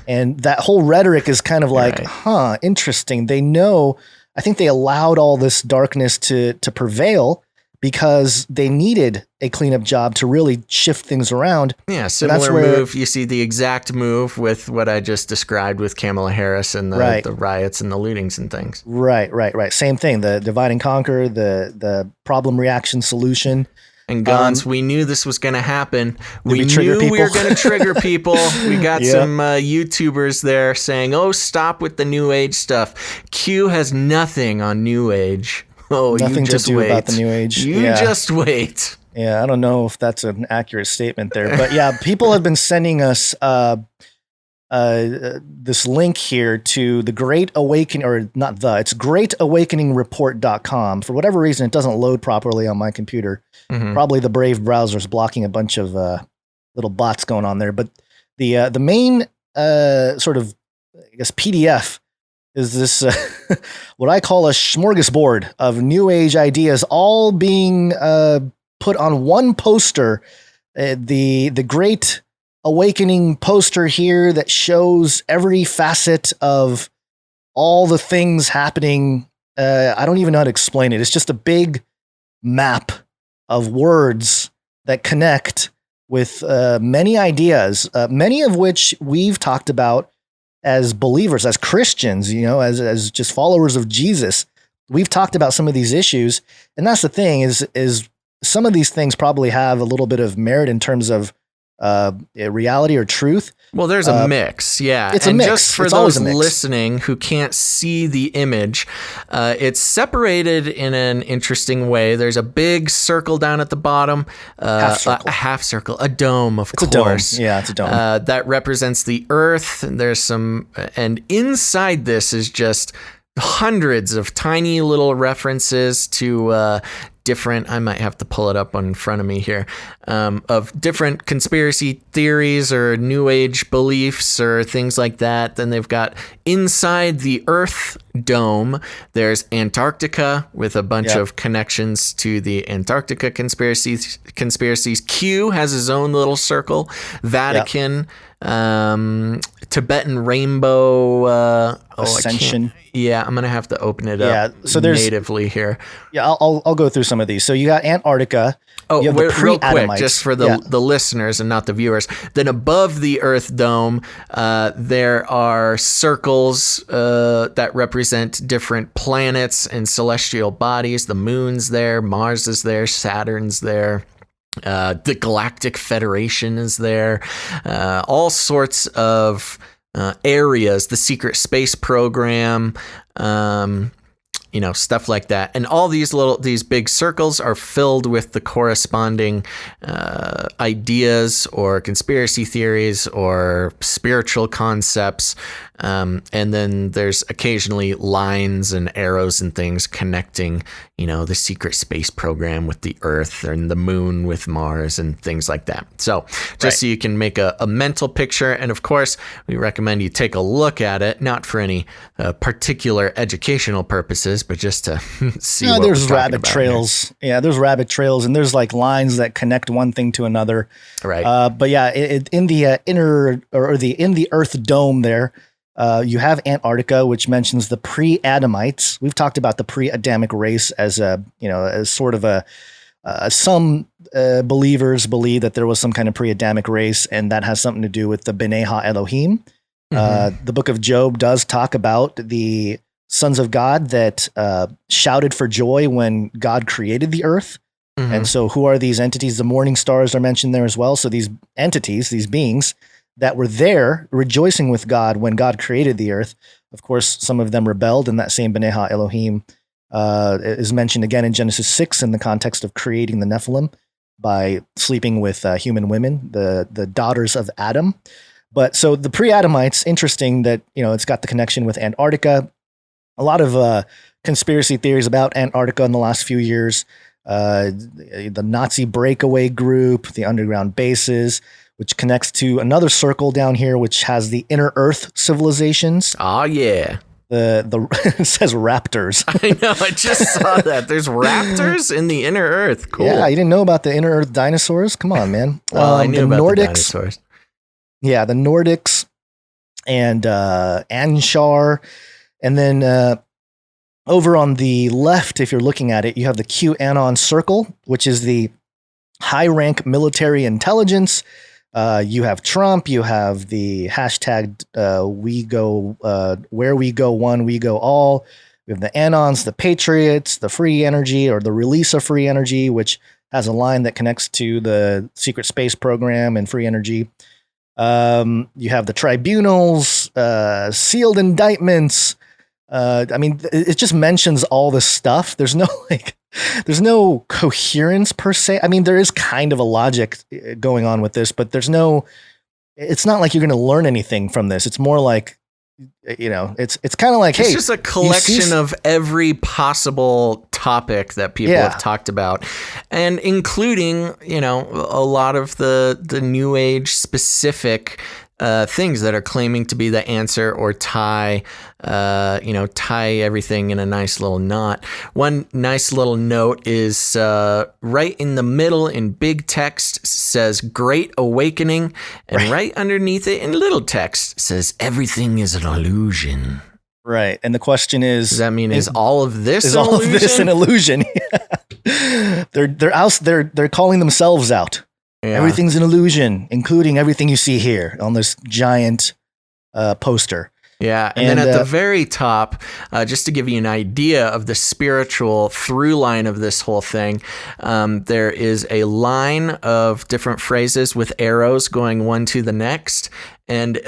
And that whole rhetoric is kind of like, right. Interesting. They know, I think they allowed all this darkness to prevail because they needed a cleanup job to really shift things around. Yeah, similar move. You see the exact move with what I just described with Kamala Harris and the riots and the lootings and things. Right. Same thing. The divide and conquer, the problem reaction solution. And Gons, we knew this was going to happen. We knew we were going to trigger people. We got some YouTubers there saying, stop with the new age stuff. Q has nothing on new age. Nothing you just to do wait. About the new age. You just wait. Yeah, I don't know if that's an accurate statement there. But yeah, people have been sending us this link here to the Great Awakening, or not it's greatawakeningreport.com. For whatever reason, it doesn't load properly on my computer. Mm-hmm. Probably the Brave browser is blocking a bunch of little bots going on there. But the main sort of, I guess, PDF is this what I call a smorgasbord of new age ideas, all being put on one poster. The Great Awakening poster here that shows every facet of all the things happening. I don't even know how to explain it. It's just a big map of words that connect with many ideas, many of which we've talked about as believers, as Christians, as just followers of Jesus. We've talked about some of these issues, and that's the thing is some of these things probably have a little bit of merit in terms of reality or truth. Well, there's a mix. Yeah. It's a mix. Just for those listening who can't see the image, it's separated in an interesting way. There's a big circle down at the bottom, a half circle, a dome, of course. A dome. Yeah, it's a dome. That represents the earth. And inside this is just hundreds of tiny little references to different, I might have to pull it up in front of me here, of different conspiracy theories or new age beliefs or things like that. Then they've got inside the Earth dome, there's Antarctica with a bunch of connections to the Antarctica conspiracies. Q has his own little circle, Vatican, Tibetan rainbow, Ascension. I'm going to have to open it up so there's, natively here. Yeah, I'll go through some of these. So you got Antarctica. Oh, you have the real quick, pre-Adamites. just for the listeners and not the viewers. Then above the Earth dome, there are circles that represent different planets and celestial bodies. The moon's there, Mars is there, Saturn's there. The Galactic Federation is there. All sorts of areas, the secret space program, stuff like that. And all these big circles are filled with the corresponding ideas or conspiracy theories or spiritual concepts. And then there's occasionally lines and arrows and things connecting, the secret space program with the Earth and the moon with Mars and things like that. So just so you can make a mental picture. And of course, we recommend you take a look at it, not for any particular educational purposes, but just to see what there's we're rabbit trails. Here. Yeah, there's rabbit trails, and there's like lines that connect one thing to another. Right. But yeah, in the in the Earth dome there, you have Antarctica, which mentions the pre-Adamites. We've talked about the pre-Adamic race as as sort of some believers believe that there was some kind of pre-Adamic race, and that has something to do with the B'nai HaElohim. The book of Job does talk about the sons of God that shouted for joy when God created the earth. And so who are these entities? The morning stars are mentioned there as well. So these entities, these beings that were there rejoicing with God when God created the earth. Of course, some of them rebelled, and that same B'nai HaElohim is mentioned again in Genesis 6 in the context of creating the Nephilim by sleeping with human women, the daughters of Adam. But so the pre-Adamites, interesting that, it's got the connection with Antarctica. A lot of conspiracy theories about Antarctica in the last few years. The Nazi breakaway group, the underground bases, which connects to another circle down here, which has the inner Earth civilizations. Oh, yeah. It says raptors. I know. I just saw that. There's raptors in the inner Earth. Cool. Yeah, you didn't know about the inner Earth dinosaurs? Come on, man. Well, I knew about the dinosaurs. Yeah, the Nordics and Anshar. And then over on the left, if you're looking at it, you have the QAnon circle, which is the high-rank military intelligence. You have Trump. You have the hashtag we go where we go one, we go all. We have the Anons, the Patriots, the free energy or the release of free energy, which has a line that connects to the secret space program and free energy. You have the tribunals, sealed indictments. It just mentions all this stuff. There's no coherence per se. I mean, there is kind of a logic going on with this, but it's not like you're going to learn anything from this. It's more like, it's kind of like, it's just a collection of every possible topic that people have talked about, and including, a lot of the new age specific things that are claiming to be the answer or tie everything in a nice little knot. One nice little note is right in the middle in big text says Great Awakening, and right underneath it in little text says everything is an illusion. Right. And the question is, does that mean is all of this is an all illusion? Of this an illusion? They're calling themselves out. Yeah. Everything's an illusion, including everything you see here on this giant poster. Yeah, and then at the very top, just to give you an idea of the spiritual through line of this whole thing, there is a line of different phrases with arrows going one to the next, and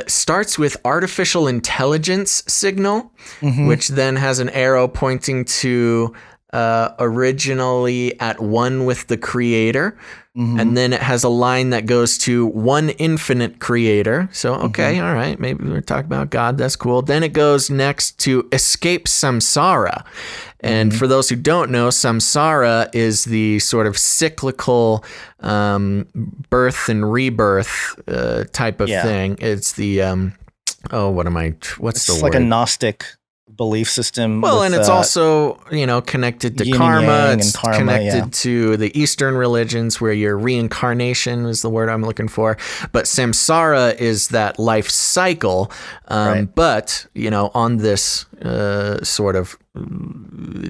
starts with artificial intelligence signal, which then has an arrow pointing to originally at one with the creator. And then it has a line that goes to one infinite creator. So, okay, all right, maybe we're talking about God. That's cool. Then it goes next to escape samsara. And for those who don't know, samsara is the sort of cyclical birth and rebirth type of thing. It's the, what's the word? It's like a Gnostic belief system. Well, and it's also, connected to karma. It's connected to the Eastern religions where your reincarnation is the word I'm looking for. But samsara is that life cycle. But, on this sort of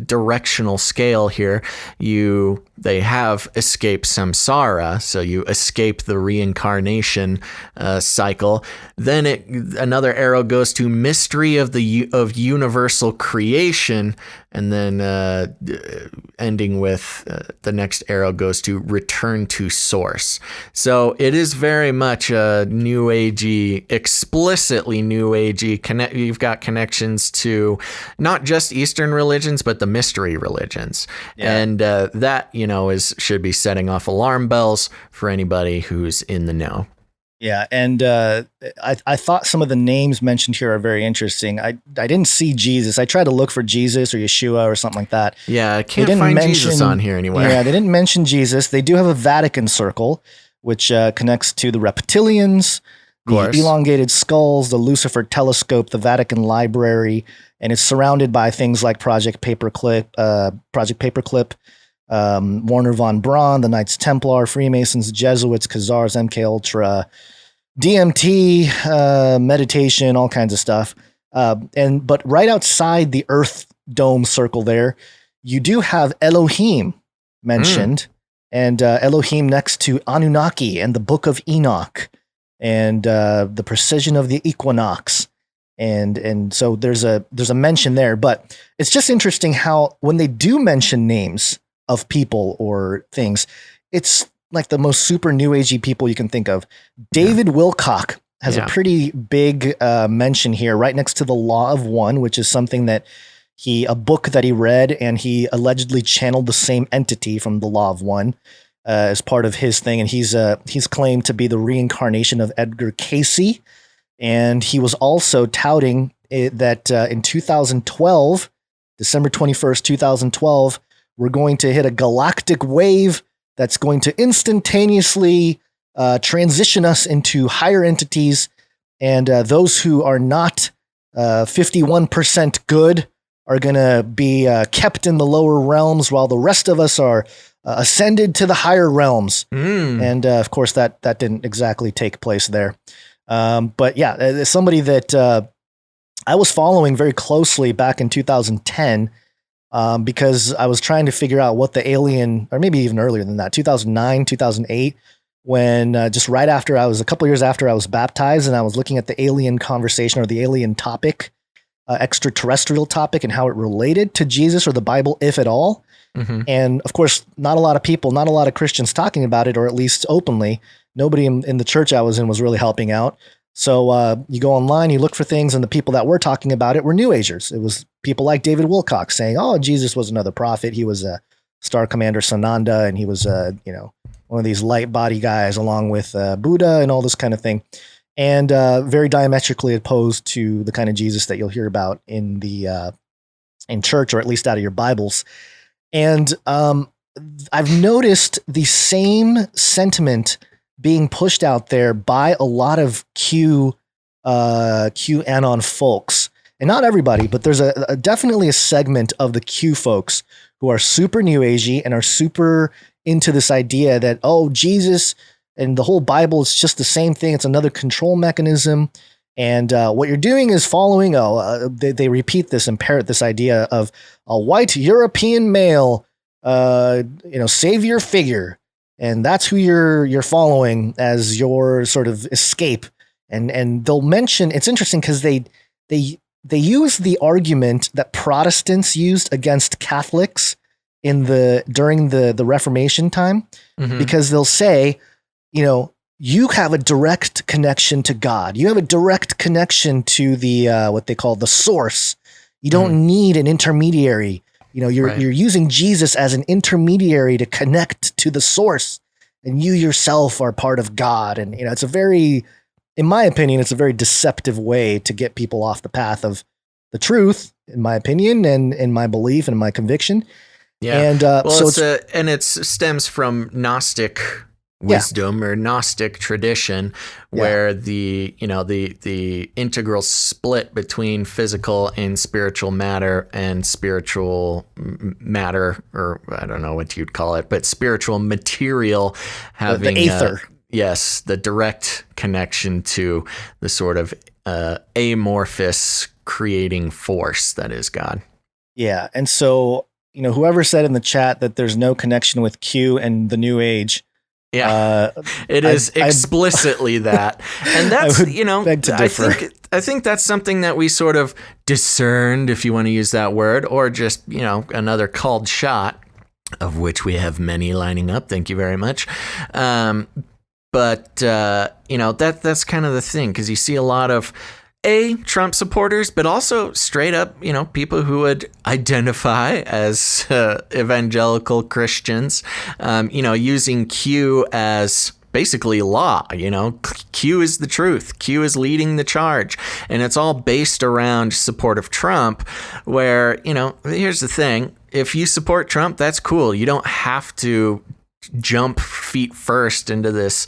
directional scale here. They have escaped samsara, so you escape the reincarnation cycle. Then another arrow goes to mystery of universal creation, and then ending with the next arrow goes to return to source. So it is very much a New Agey, explicitly New Agey. You've got connections to not just Eastern religions, but the mystery religions, and that should be setting off alarm bells for anybody who's in the know. Yeah, and I thought some of the names mentioned here are very interesting. I didn't see Jesus. I tried to look for Jesus or Yeshua or something like that. Yeah, I can't find Jesus on here anywhere. Yeah, they didn't mention Jesus. They do have a Vatican circle, which connects to the reptilians, the elongated skulls, the Lucifer telescope, the Vatican Library, and it's surrounded by things like Project Paperclip, Warner von Braun, the Knights Templar, Freemasons, Jesuits, Khazars, MK Ultra, DMT, meditation, all kinds of stuff. But right outside the Earth Dome circle there, you do have Elohim mentioned, and Elohim next to Anunnaki and the Book of Enoch, and the precision of the equinox. And so there's a mention there, but it's just interesting how when they do mention names of people or things, it's like the most super New Agey people you can think of. David Wilcock has a pretty big mention here, right next to the Law of One, which is something that a book that he read, and he allegedly channeled the same entity from the Law of One as part of his thing. And he's claimed to be the reincarnation of Edgar Cayce. And he was also touting that in 2012, December 21st, 2012, we're going to hit a galactic wave that's going to instantaneously transition us into higher entities. And those who are not 51% good are going to be kept in the lower realms, while the rest of us are ascended to the higher realms. And of course, that didn't exactly take place there. But yeah, somebody that I was following very closely back in 2010, because I was trying to figure out what the alien, or maybe even earlier than that, 2009, 2008, when just right after a couple years after I was baptized, and I was looking at the alien conversation or the alien topic, extraterrestrial topic, and how it related to Jesus or the Bible, if at all. And of course, not a lot of Christians talking about it, or at least openly. Nobody in the church I was in was really helping out. So you go online, you look for things, and the people that were talking about it were New Agers. It was people like David Wilcock saying, "Oh, Jesus was another prophet. He was a Star Commander Sananda, and he was one of these light body guys, along with Buddha and all this kind of thing." And very diametrically opposed to the kind of Jesus that you'll hear about in church, or at least out of your Bibles. And I've noticed the same sentiment being pushed out there by a lot of QAnon folks, and not everybody, but there's definitely a segment of the Q folks who are super New Agey and are super into this idea that, oh, Jesus and the whole Bible is just the same thing. It's another control mechanism. And what you're doing is following, they repeat this and parrot this idea of a white European male, savior figure. And that's who you're following as your sort of escape. And they'll mention, it's interesting because they use the argument that Protestants used against Catholics during the Reformation time, because they'll say, you have a direct connection to God. You have a direct connection to the what they call the source. You don't need an intermediary. You're using Jesus as an intermediary to connect to the source, and you yourself are part of God. And it's in my opinion, it's a very deceptive way to get people off the path of the truth, in my opinion, and in my belief and my conviction. Yeah. And it stems from Gnostic wisdom or Gnostic tradition, where the integral split between physical and spiritual matter, and spiritual matter, or I don't know what you'd call it, but spiritual material having the aether. Yes, the direct connection to the sort of amorphous creating force that is God. Yeah. And so, whoever said in the chat that there's no connection with Q and the New Age. Yeah, it is explicitly that. And that's, I think that's something that we sort of discerned, if you want to use that word, or just, another called shot, of which we have many lining up. Thank you very much. But that's kind of the thing, because you see a lot of Trump supporters, but also straight up, people who would identify as evangelical Christians, using Q as basically law. Q is the truth. Q is leading the charge. And it's all based around support of Trump, where, here's the thing. If you support Trump, that's cool. You don't have to jump feet first into this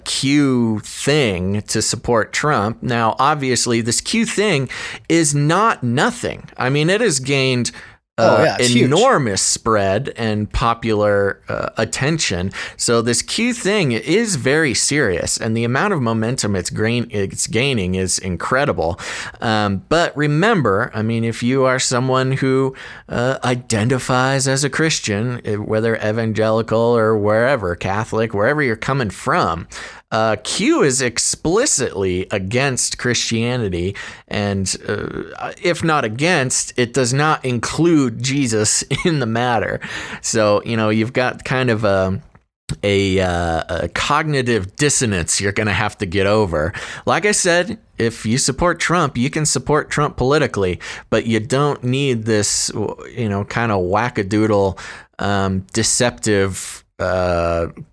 Q thing to support Trump. Now, obviously, this Q thing is not nothing. I mean, it has gained enormous spread and popular attention. So this Q thing is very serious, and the amount of momentum it's gaining is incredible. But remember, I mean, if you are someone who identifies as a Christian, whether evangelical or wherever, Catholic, wherever you're coming from, Q is explicitly against Christianity, and if not against, it does not include Jesus in the matter. So, you've got kind of a cognitive dissonance you're going to have to get over. Like I said, if you support Trump, you can support Trump politically, but you don't need this, kind of wackadoodle, deceptive,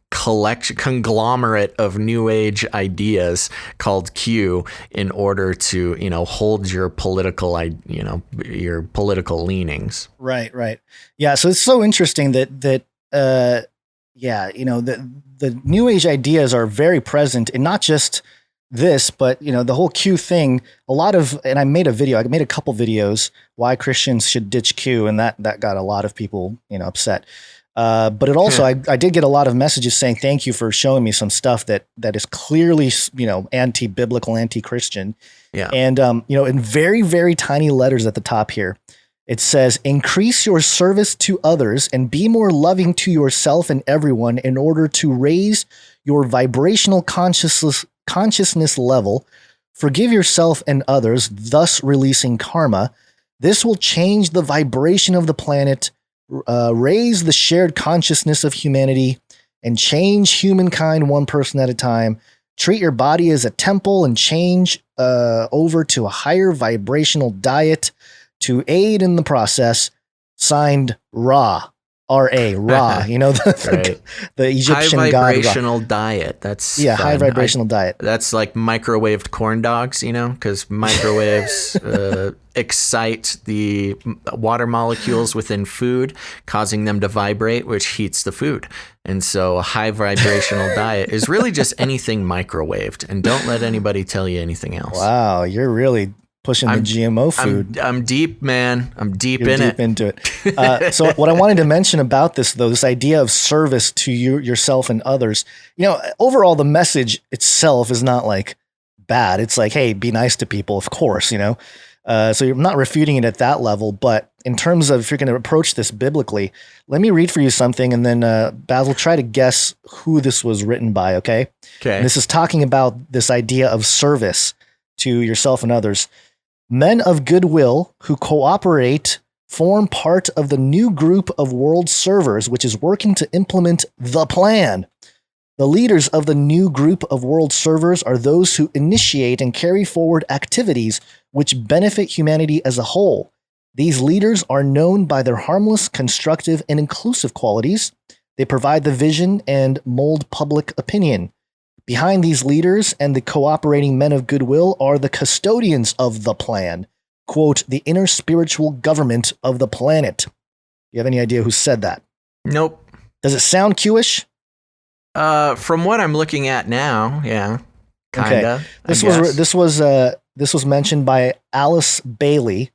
conglomerate of new age ideas called Q in order to hold your political your political leanings. Right. Yeah, so it's so interesting that the new age ideas are very present in not just this, but the whole Q thing. And I made a couple videos why Christians should ditch Q, and that got a lot of people upset. But it also, I did get a lot of messages saying, thank you for showing me some stuff that is clearly, anti-biblical, anti-Christian. Yeah. And, in very, very tiny letters at the top here, it says, increase your service to others and be more loving to yourself and everyone in order to raise your vibrational consciousness level. Forgive yourself and others, thus releasing karma. This will change the vibration of the planet, raise the shared consciousness of humanity, and change humankind one person at a time. Treat your body as a temple and change over to a higher vibrational diet to aid in the process. Signed, Ra. R-A, Ra. The Egyptian god. High vibrational diet. That's fun. High vibrational diet. That's like microwaved corn dogs, because microwaves excite the water molecules within food, causing them to vibrate, which heats the food. And so a high vibrational diet is really just anything microwaved. And don't let anybody tell you anything else. Wow, you're really pushing the GMO food. I'm deep, man. I'm deep You're in deep it. into it. So what I wanted to mention about this, though, this idea of service to yourself and others, overall, the message itself is not like bad. It's like, hey, be nice to people, of course, So you're not refuting it at that level. But in terms of if you're going to approach this biblically, let me read for you something. And then Basil, try to guess who this was written by. Okay. And this is talking about this idea of service to yourself and others. Men of goodwill who cooperate form part of the new group of world servers, which is working to implement the plan. The leaders of the new group of world servers are those who initiate and carry forward activities which benefit humanity as a whole. These leaders are known by their harmless, constructive, and inclusive qualities. They provide the vision and mold public opinion. Behind these leaders and the cooperating men of goodwill are the custodians of the plan, quote, the inner spiritual government of the planet. You have any idea who said that? Nope. Does it sound Q-ish? From what I'm looking at now, yeah, kinda. Okay. This was mentioned by Alice Bailey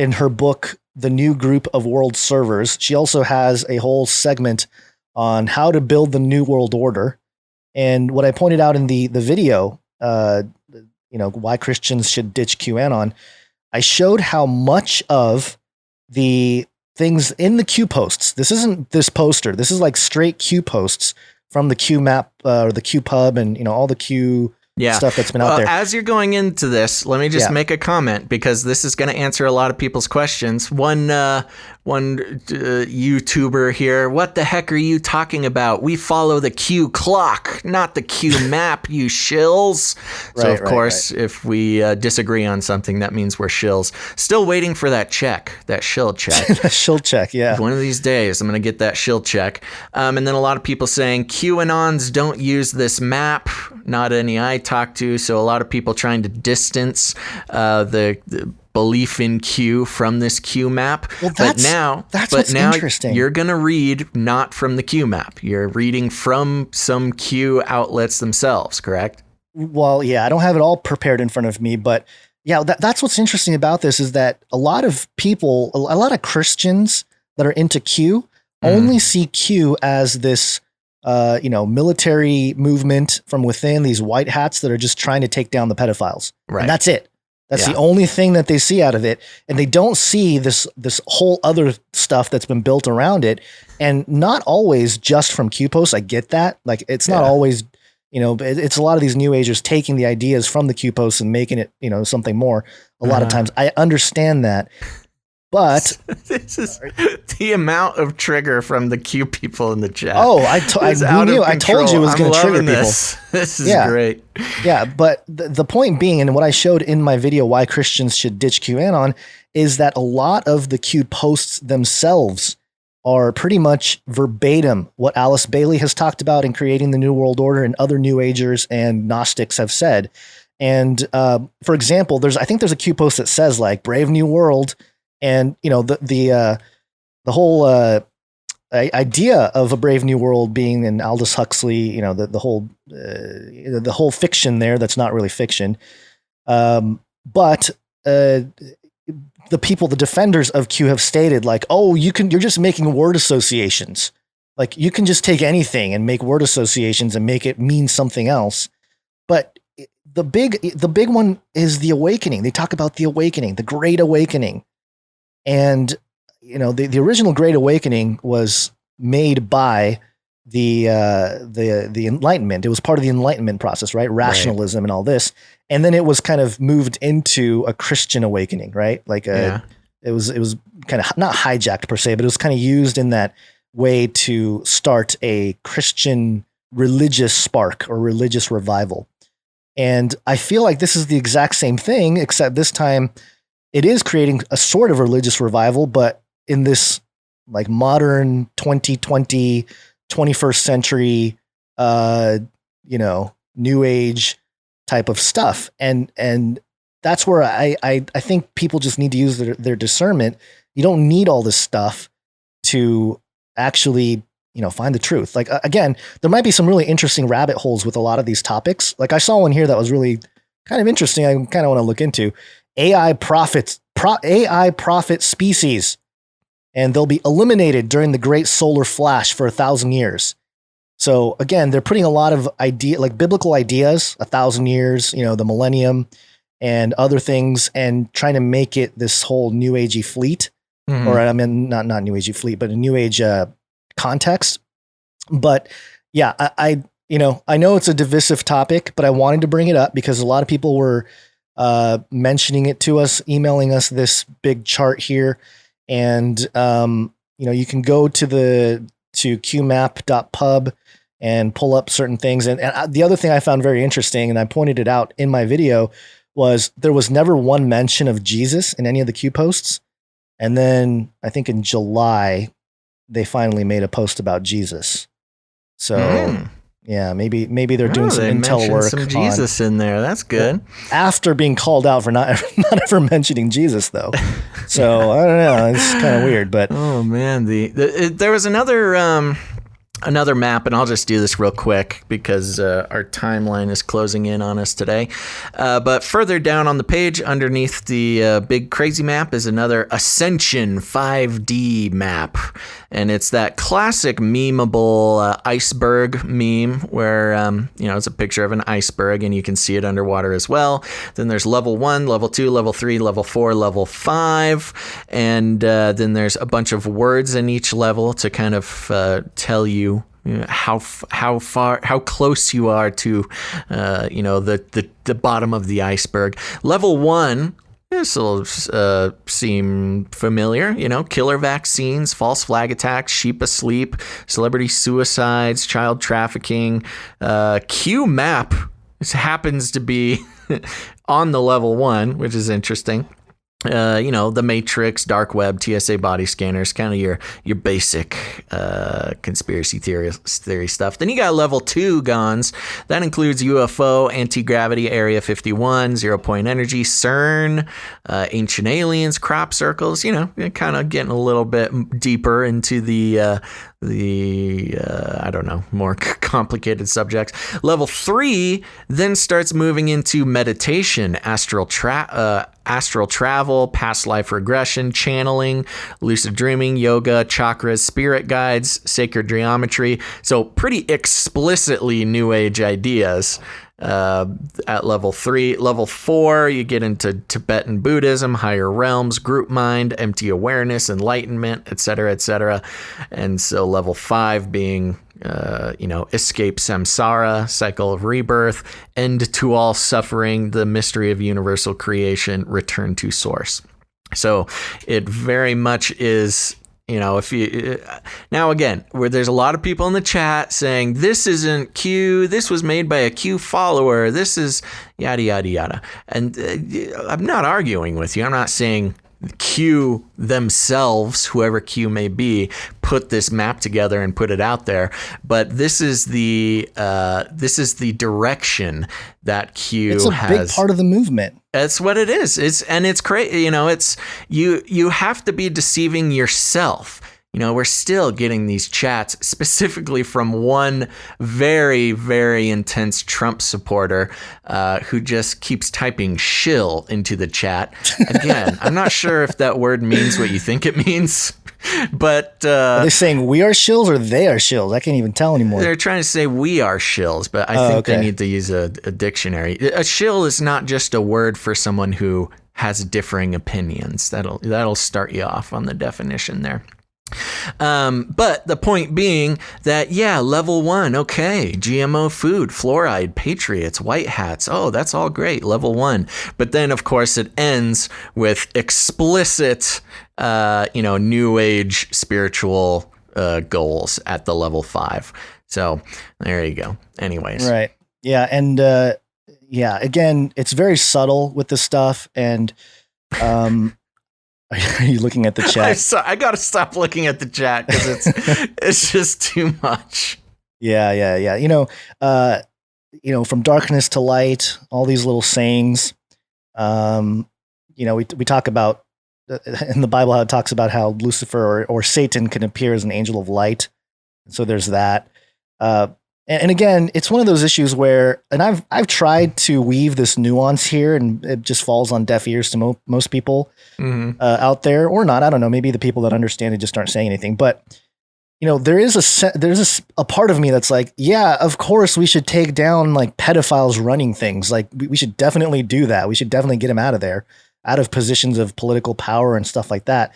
in her book, The New Group of World Servers. She also has a whole segment on how to build the New World Order. And what I pointed out in the video, why Christians should ditch QAnon. I showed how much of the things in the Q posts, this isn't this poster, this is like straight Q posts from the Q map or the Q pub and, all the Q stuff that's been out there. As you're going into this, let me just make a comment because this is going to answer a lot of people's questions. One YouTuber here, what the heck are you talking about? We follow the Q clock, not the Q map, you shills. So, of course, if we disagree on something, that means we're shills. Still waiting for that check, that shill check. That shill check, yeah. One of these days, I'm going to get that shill check. And then a lot of people saying QAnons don't use this map, not any I talk to. So a lot of people trying to distance the belief in Q from this Q map. Well, that's what's interesting. You're going to read not from the Q map. You're reading from some Q outlets themselves, correct? Well, yeah, I don't have it all prepared in front of me, but yeah, that's what's interesting about this is that a lot of people, a lot of Christians that are into Q only see Q as this military movement from within, these white hats that are just trying to take down the pedophiles. Right. And that's it. That's the only thing that they see out of it. And they don't see this whole other stuff that's been built around it. And not always just from Q posts. I get that. Like it's not always, it's a lot of these new agers taking the ideas from the Q posts and making it, something more. A lot of times I understand that. But this is the amount of trigger from the Q people in the chat. Oh, I knew. I told you it was going to trigger people. This is great. Yeah, but the point being, and what I showed in my video, why Christians should ditch QAnon, is that a lot of the Q posts themselves are pretty much verbatim what Alice Bailey has talked about in creating the New World Order and other New Agers and Gnostics have said. And for example, I think there's a Q post that says like Brave New World. And, the whole idea of a Brave New World being in Aldous Huxley, the whole fiction there, that's not really fiction. But the defenders of Q have stated like, oh, you're just making word associations. Like you can just take anything and make word associations and make it mean something else. But the big one is the awakening. They talk about the awakening, the Great Awakening. And, the original Great Awakening was made by the Enlightenment. It was part of the Enlightenment process, right? Rationalism and all this. And then it was kind of moved into a Christian awakening, right? Like it was kind of not hijacked per se, but it was kind of used in that way to start a Christian religious spark or religious revival. And I feel like this is the exact same thing, except this time it is creating a sort of religious revival, but in this like modern 2020, 21st century, new age type of stuff. And that's where I think people just need to use their discernment. You don't need all this stuff to actually, find the truth. Like, again, there might be some really interesting rabbit holes with a lot of these topics. Like I saw one here that was really kind of interesting. I kind of want to look into. AI profit species, and they'll be eliminated during the great solar flash for 1,000 years. So again, they're putting a lot of biblical ideas, 1,000 years, the millennium and other things, and trying to make it this whole new agey fleet, or I mean, not new agey fleet, but a new age context. But yeah, I know it's a divisive topic, but I wanted to bring it up because a lot of people were mentioning it to us, emailing us this big chart here. And, you can go to qmap.pub and pull up certain things. And the other thing I found very interesting, and I pointed it out in my video, was there was never one mention of Jesus in any of the Q posts. And then I think in July, they finally made a post about Jesus. So yeah, maybe they're doing some intel work. Some Jesus in there. That's good. After being called out for not ever mentioning Jesus, though. So I don't know. It's kind of weird, but oh man, there was another map, and I'll just do this real quick because our timeline is closing in on us today. But further down on the page, underneath the big crazy map, is another Ascension 5D map. And it's that classic memeable iceberg meme where, it's a picture of an iceberg and you can see it underwater as well. Then there's level 1, level 2, level 3, level 4, level 5. And then there's a bunch of words in each level to kind of tell you how close you are to, the bottom of the iceberg. Level 1, this will seem familiar, killer vaccines, false flag attacks, sheep asleep, celebrity suicides, child trafficking. Q map happens to be on the level 1, which is interesting. The Matrix, dark web, TSA body scanners, kind of your basic conspiracy theory stuff. Then you got level 2 guns. That includes UFO, anti-gravity, Area 51, zero-point energy, CERN, ancient aliens, crop circles. Kind of getting a little bit deeper into the more complicated subjects. Level 3 then starts moving into meditation, astral travel, past life regression, channeling, lucid dreaming, yoga, chakras, spirit guides, sacred geometry. So pretty explicitly New Age ideas. At level 3. Level 4, you get into Tibetan Buddhism, higher realms, group mind, empty awareness, enlightenment, etc., etc. And so level 5 being, escape samsara, cycle of rebirth, end to all suffering, the mystery of universal creation, return to source. So it very much is. If you now again, where there's a lot of people in the chat saying this isn't Q, this was made by a Q follower, this is yada yada yada, and I'm not arguing with you. I'm not saying Q themselves, whoever Q may be, put this map together and put it out there, but this is the direction that Q has. It's a big part of the movement. That's what it is. It's crazy. It's you have to be deceiving yourself. We're still getting these chats specifically from one very, very intense Trump supporter who just keeps typing shill into the chat. Again, I'm not sure if that word means what you think it means, but are they saying we are shills or they are shills? I can't even tell anymore. They're trying to say we are shills, but I think they need to use a dictionary. A shill is not just a word for someone who has differing opinions. That'll start you off on the definition there. But the point being that, level 1, okay, GMO food, fluoride, patriots, white hats. Oh, that's all great. Level 1. But then, of course, it ends with explicit, new age spiritual goals at the level 5. So there you go. Anyways. Right. Yeah. And, again, it's very subtle with this stuff. And, are you looking at the chat? I got to stop looking at the chat because it's just too much. Yeah. From darkness to light, all these little sayings. We talk about in the Bible how it talks about how Lucifer or Satan can appear as an angel of light. So there's that. And again, it's one of those issues where, and I've tried to weave this nuance here, and it just falls on deaf ears to most people out there, or not. I don't know. Maybe the people that understand it just aren't saying anything. But there's a part of me that's like, yeah, of course we should take down like pedophiles running things. Like we should definitely do that. We should definitely get them out of there, out of positions of political power and stuff like that.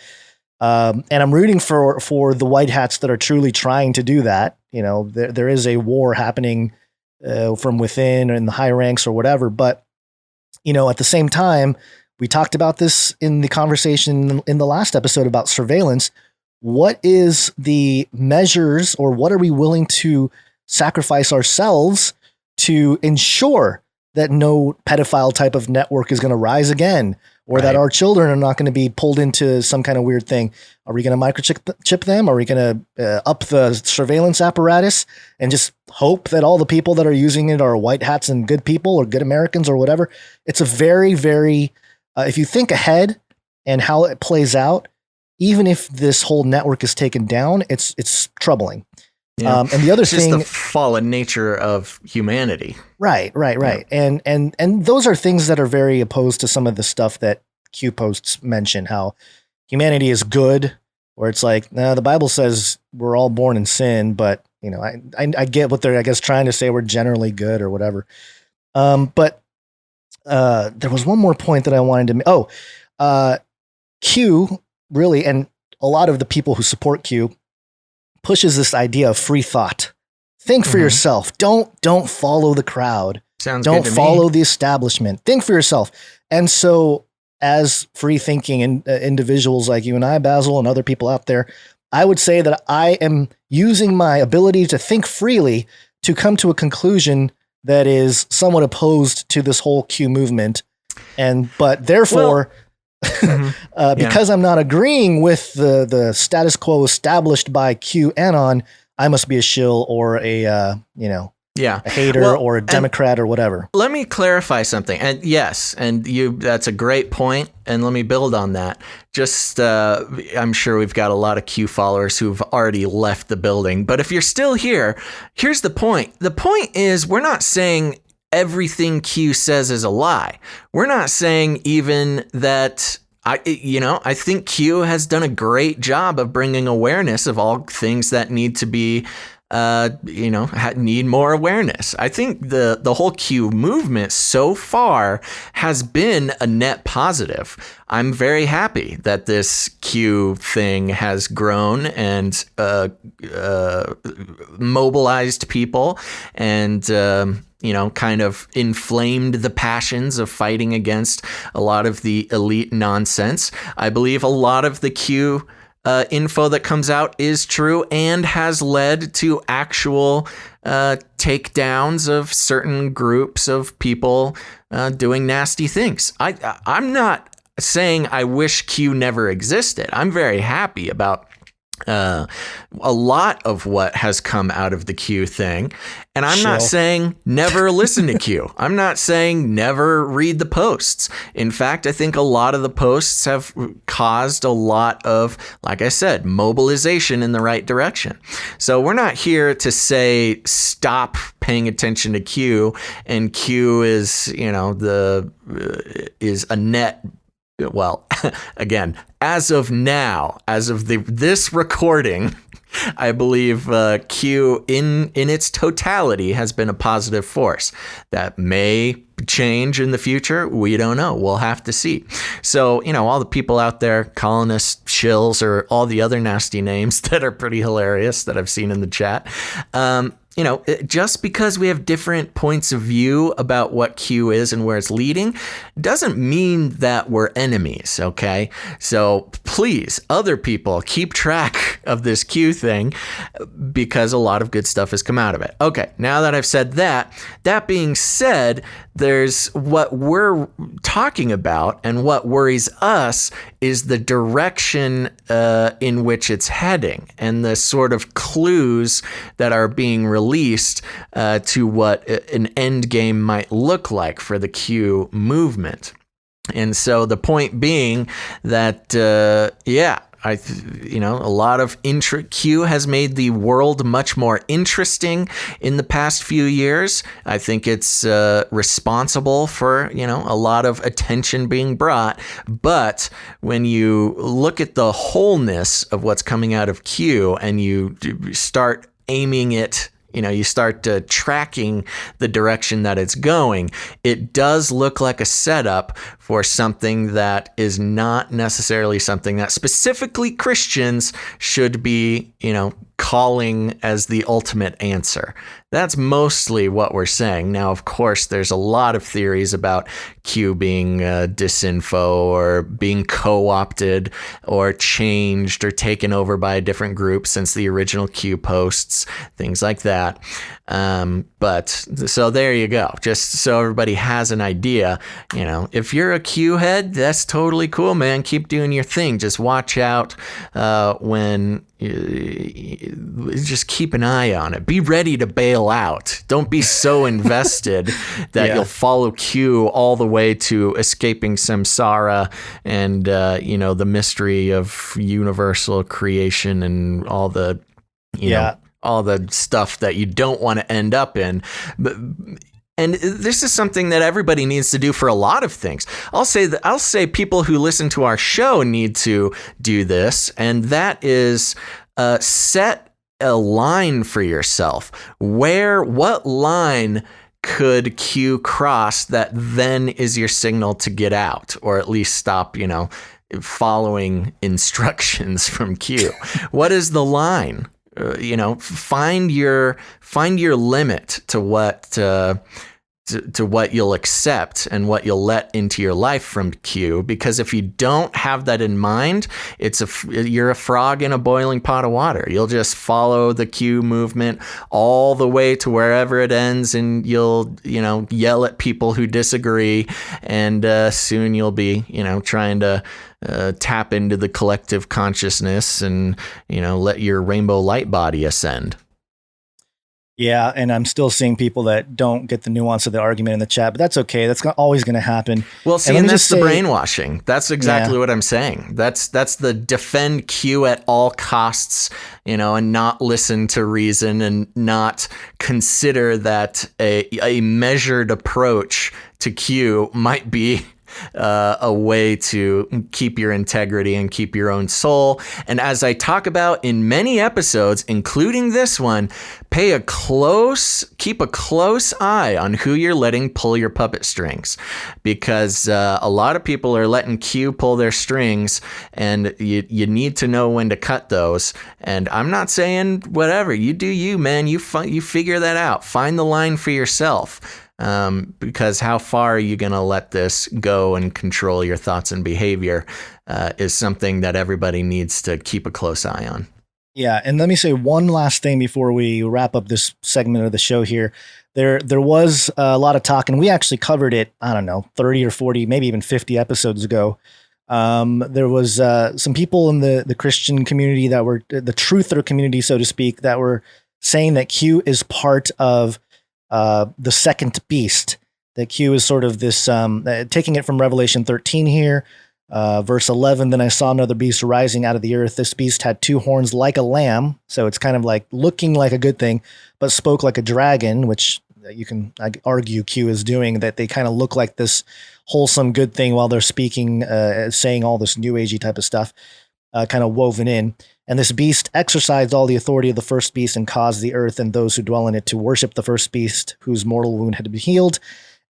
And I'm rooting for the white hats that are truly trying to do that. There is a war happening from within or in the high ranks or whatever. But, at the same time, we talked about this in the conversation in the last episode about surveillance. What is the measures, or what are we willing to sacrifice ourselves to ensure that no pedophile type of network is going to rise again, or that our children are not going to be pulled into some kind of weird thing? Are we going to microchip them? Are we going to up the surveillance apparatus and just hope that all the people that are using it are white hats and good people or good Americans or whatever? It's a very, very, if you think ahead and how it plays out, even if this whole network is taken down, it's troubling. Yeah. And the other thing, just the fallen nature of humanity. Right. Yeah. And those are things that are very opposed to some of the stuff that Q posts mention, how humanity is good. where it's like, no, the Bible says we're all born in sin, but I get what they're, I guess, trying to say we're generally good or whatever. But there was one more point that I wanted to make. Q really, and a lot of the people who support Q pushes this idea of free thought. Think for yourself. Don't follow the crowd. Don't follow the establishment. Think for yourself. And so as free thinking individuals like you and I, Basil, and other people out there, I would say that I am using my ability to think freely to come to a conclusion that is somewhat opposed to this whole Q movement. But therefore, because I'm not agreeing with the status quo established by QAnon, I must be a shill or a hater or a Democrat or whatever. Let me clarify something. And yes, that's a great point. And let me build on that. Just, I'm sure we've got a lot of Q followers who've already left the building. But if you're still here, here's the point. The point is, we're not saying everything Q says is a lie. We're not saying even that. I think Q has done a great job of bringing awareness of all things that need to be, need more awareness. I think the whole Q movement so far has been a net positive. I'm very happy that this Q thing has grown and mobilized people and kind of inflamed the passions of fighting against a lot of the elite nonsense. I believe a lot of the Q info that comes out is true and has led to actual takedowns of certain groups of people doing nasty things. I'm not saying I wish Q never existed. I'm very happy about a lot of what has come out of the Q thing. And I'm not saying never listen to Q. I'm not saying never read the posts. In fact, I think a lot of the posts have caused a lot of, like I said, mobilization in the right direction. So we're not here to say stop paying attention to Q and Q is, is a net. Well, again, as of now, as of this recording, I believe Q in its totality has been a positive force. That may change in the future. We don't know. We'll have to see. So, all the people out there calling us shills or all the other nasty names that are pretty hilarious that I've seen in the chat. Just because we have different points of view about what Q is and where it's leading doesn't mean that we're enemies, okay? So please, other people, keep track of this Q thing because a lot of good stuff has come out of it. Okay, now that I've said that being said, there's what we're talking about and what worries us is the direction in which it's heading and the sort of clues that are being released to what an end game might look like for the Q movement. And so the point being that, a lot of Q has made the world much more interesting in the past few years. I think it's responsible for, a lot of attention being brought. But when you look at the wholeness of what's coming out of Q and you start aiming it, you start tracking the direction that it's going, it does look like a setup for something that is not necessarily something that specifically Christians should be, calling as the ultimate answer. That's mostly what we're saying. Now, of course, there's a lot of theories about Q being disinfo or being co-opted or changed or taken over by a different group since the original Q posts, things like that. But so there you go. Just so everybody has an idea, if you're a Q head, that's totally cool, man. Keep doing your thing. Just watch out when just keep an eye on it. Be ready to bail out. Don't be so invested that you'll follow Q all the way to escaping Samsara and, the mystery of universal creation and all the, all the stuff that you don't want to end up in. But And this is something that everybody needs to do for a lot of things. I'll say people who listen to our show need to do this, and that is set a line for yourself. What line could Q cross that then is your signal to get out, or at least stop, following instructions from Q? What is the line? Find your limit to what you'll accept and what you'll let into your life from Q. Because if you don't have that in mind, you're a frog in a boiling pot of water. You'll just follow the Q movement all the way to wherever it ends, and you'll yell at people who disagree, and soon you'll be trying to tap into the collective consciousness and let your rainbow light body ascend. Yeah, and I'm still seeing people that don't get the nuance of the argument in the chat, but that's okay. That's always going to happen. Well, see, and that's the brainwashing. That's exactly what I'm saying. That's the defend Q at all costs, and not listen to reason and not consider that a measured approach to Q might be a way to keep your integrity and keep your own soul. And as I talk about in many episodes, including this one, keep a close eye on who you're letting pull your puppet strings, because a lot of people are letting Q pull their strings, and you need to know when to cut those. And I'm not saying whatever, you do you, man. You figure that out. Find the line for yourself. Because how far are you going to let this go and control your thoughts and behavior is something that everybody needs to keep a close eye on. Yeah, and let me say one last thing before we wrap up this segment of the show here. There was a lot of talk, and we actually covered it, 30 or 40, maybe even 50 episodes ago. There was some people in the Christian community that were the truther community, so to speak, that were saying that Q is part of the second beast. That Q is sort of this, taking it from Revelation 13 here, verse 11, then I saw another beast rising out of the earth. This beast had 2 horns like a lamb. So it's kind of like looking like a good thing, but spoke like a dragon, which you can argue Q is doing, that they kind of look like this wholesome good thing while they're speaking, saying all this new agey type of stuff, kind of woven in. And this beast exercised all the authority of the first beast and caused the earth and those who dwell in it to worship the first beast, whose mortal wound had to be healed.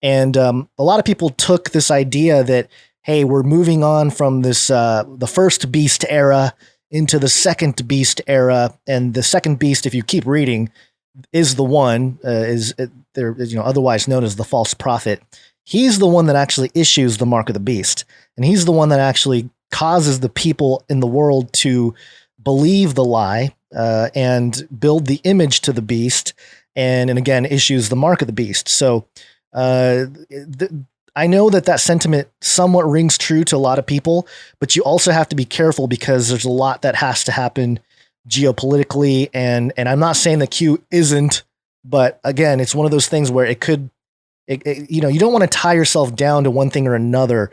And a lot of people took this idea that, hey, we're moving on from this the first beast era into the second beast era. And the second beast, if you keep reading, is the one, otherwise known as the false prophet. He's the one that actually issues the mark of the beast. And he's the one that actually causes the people in the world to believe the lie and build the image to the beast, and again issues the mark of the beast. So I know that sentiment somewhat rings true to a lot of people, but you also have to be careful because there's a lot that has to happen geopolitically, and I'm not saying that Q isn't, but again, it's one of those things where you don't want to tie yourself down to one thing or another.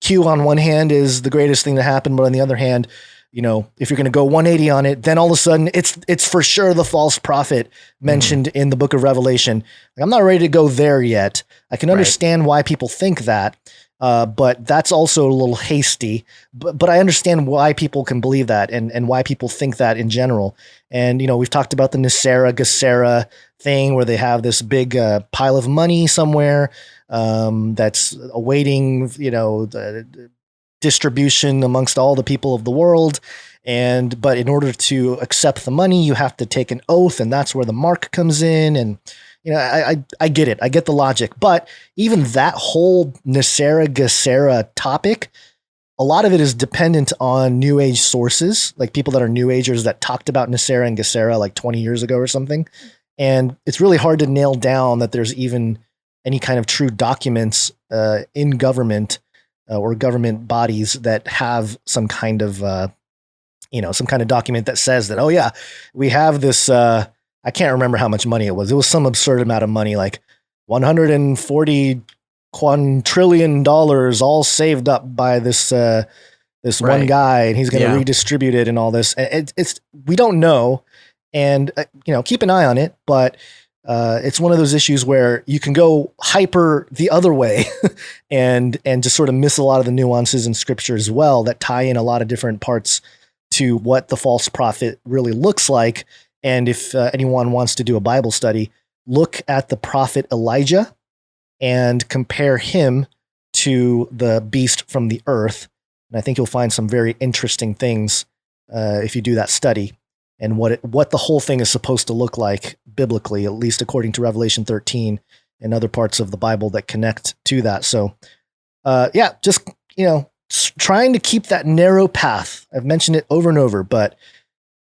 Q on one hand is the greatest thing to happen, but on the other hand, if you're going to go 180 on it, then all of a sudden it's for sure the false prophet mentioned in the book of Revelation. Like, I'm not ready to go there yet. I can understand why people think that, but that's also a little hasty. But I understand why people can believe that and why people think that in general. And we've talked about the Gazillion thing where they have this big pile of money somewhere that's awaiting, the distribution amongst all the people of the world. But in order to accept the money, you have to take an oath, and that's where the mark comes in. And, I get it. I get the logic. But even that whole Gazillion topic, a lot of it is dependent on New Age sources, like people that are New Agers that talked about Gazillion and Gazillion like 20 years ago or something. And it's really hard to nail down that there's even any kind of true documents in government or government bodies that have some kind of document that says that, oh yeah, we have this, I can't remember how much money it was. It was some absurd amount of money, like $140 quadrillion all saved up by this one guy, and he's going to redistribute it and all this. We don't know. And, keep an eye on it, but it's one of those issues where you can go hyper the other way and just sort of miss a lot of the nuances in scripture as well that tie in a lot of different parts to what the false prophet really looks like. And if anyone wants to do a Bible study, look at the prophet Elijah and compare him to the beast from the earth. And I think you'll find some very interesting things if you do that study, and what the whole thing is supposed to look like biblically, at least according to Revelation 13 and other parts of the Bible that connect to that. So, just, trying to keep that narrow path. I've mentioned it over and over, but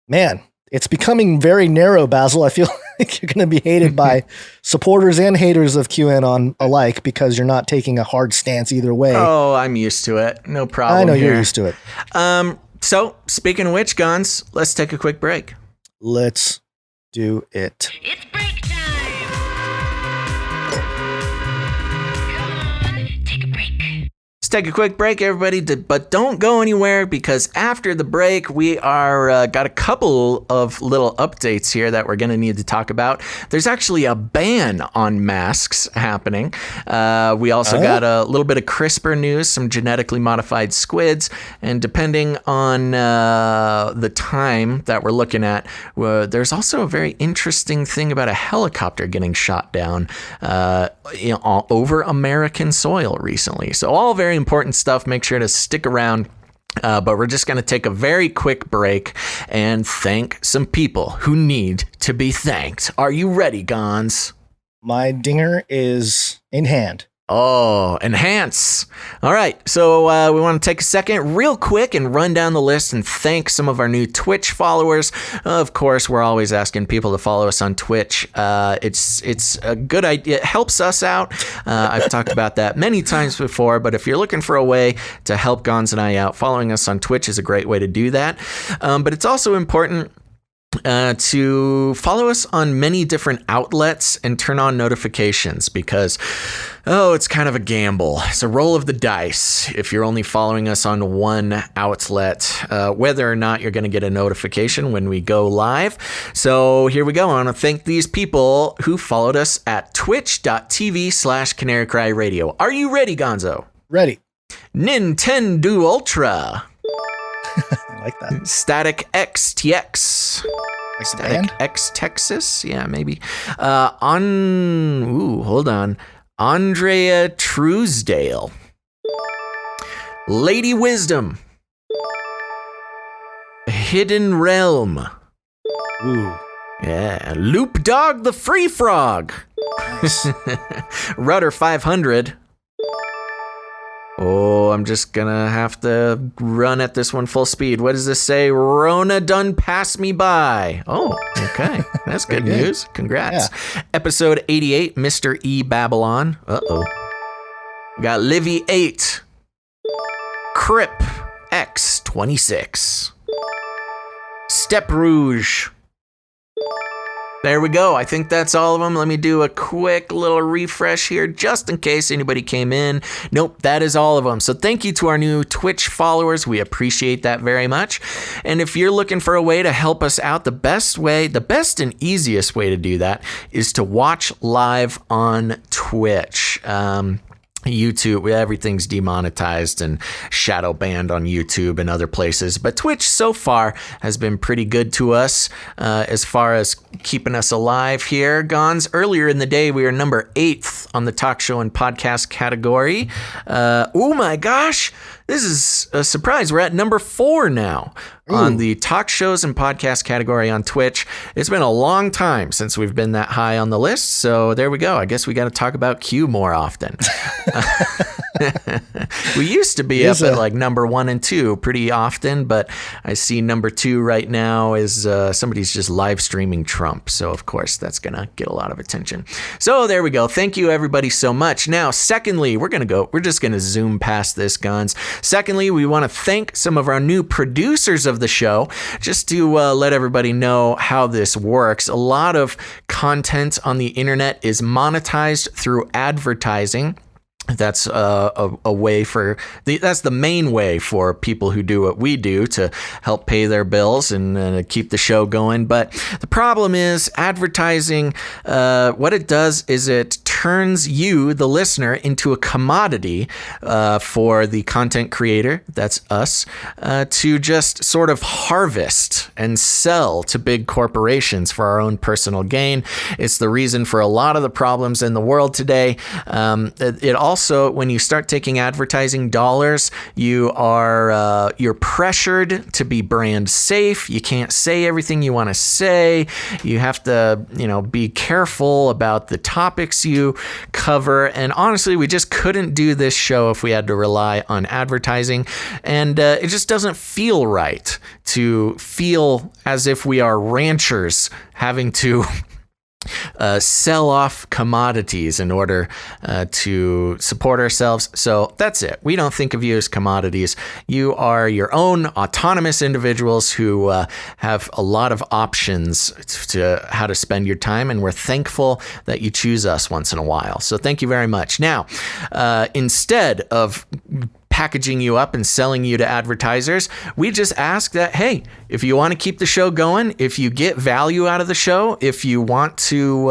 man, it's becoming very narrow, Basil. I feel like you're going to be hated by supporters and haters of QAnon alike because you're not taking a hard stance either way. Oh, I'm used to it. No problem. I know here. You're used to it. So, speaking of which, Gons, let's take a quick break. Let's do it. It's break time! Come on, take a break. Let's take a quick break, everybody, but don't go anywhere, because after the break, we are got a couple of little updates here that we're going to need to talk about. There's actually a ban on masks happening. We also got a little bit of CRISPR news, some genetically modified squids, and depending on the time that we're looking at, there's also a very interesting thing about a helicopter getting shot down over American soil recently. So all very important stuff. Make sure to stick around. But we're just going to take a very quick break and thank some people who need to be thanked. Are you ready, Gons? My dinger is in hand. Oh, enhance. All right. So we want to take a second real quick and run down the list and thank some of our new Twitch followers. Of course, we're always asking people to follow us on Twitch. It's a good idea. It helps us out. I've talked about that many times before, but if you're looking for a way to help Gons and I out, following us on Twitch is a great way to do that. But it's also important to follow us on many different outlets and turn on notifications, because it's kind of a gamble. It's a roll of the dice if you're only following us on one outlet, whether or not you're going to get a notification when we go live. So here we go. I want to thank these people who followed us at twitch.tv/Canary Cry Radio. Are you ready, Gonzo? Ready. Nintendo Ultra. I like that. Static XTX. Like Static X Texas? Yeah, maybe. Hold on. Andrea Truesdale. Lady Wisdom. Hidden Realm. Ooh. Yeah. Loop Dog the Free Frog. Nice. Rudder 500. Oh, I'm just gonna have to run at this one full speed. What does this say? Rona done pass me by. Oh, okay. That's good news. Congrats. Yeah. Episode 88, Mr. E. Babylon. Uh-oh. We got Livy 8. Crip X26. Step Rouge. There we go. I think that's all of them. Let me do a quick little refresh here just in case anybody came in. Nope, that is all of them. So thank you to our new Twitch followers. We appreciate that very much. And if you're looking for a way to help us out, the best and easiest way to do that is to watch live on Twitch. YouTube, everything's demonetized and shadow banned on YouTube and other places, but Twitch so far has been pretty good to us as far as keeping us alive here. Gons, earlier in the day we were number 8th on the talk show and podcast category. Oh my gosh, this is a surprise. We're at number 4 now. Ooh. On the talk shows and podcast category on Twitch. It's been a long time since we've been that high on the list, so there we go. I guess we got to talk about Q more often. We used to be up at like number 1 and 2 pretty often, but I see number 2 right now is somebody's just live streaming Trump, so of course that's gonna get a lot of attention. So there we go. Thank you everybody so much. Now, secondly, we're just gonna zoom past this, Guns. Secondly, we want to thank some of our new producers of the show, just to let everybody know how this works. A lot of content on the internet is monetized through advertising. That's a way that's the main way for people who do what we do to help pay their bills and keep the show going. But the problem is advertising, what it does is it turns you, the listener, into a commodity for the content creator, that's us, to just sort of harvest and sell to big corporations for our own personal gain. It's the reason for a lot of the problems in the world today. It also, when you start taking advertising dollars, you're pressured to be brand safe. You can't say everything you want to say. You have to, be careful about the topics you cover. And honestly, we just couldn't do this show if we had to rely on advertising. And it just doesn't feel right to feel as if we are ranchers having to sell off commodities in order to support ourselves. So that's it. We don't think of you as commodities. You are your own autonomous individuals who have a lot of options to how to spend your time, and we're thankful that you choose us once in a while. So thank you very much. Now, instead of packaging you up and selling you to advertisers, we just ask that, hey, if you want to keep the show going, if you get value out of the show, if you want to,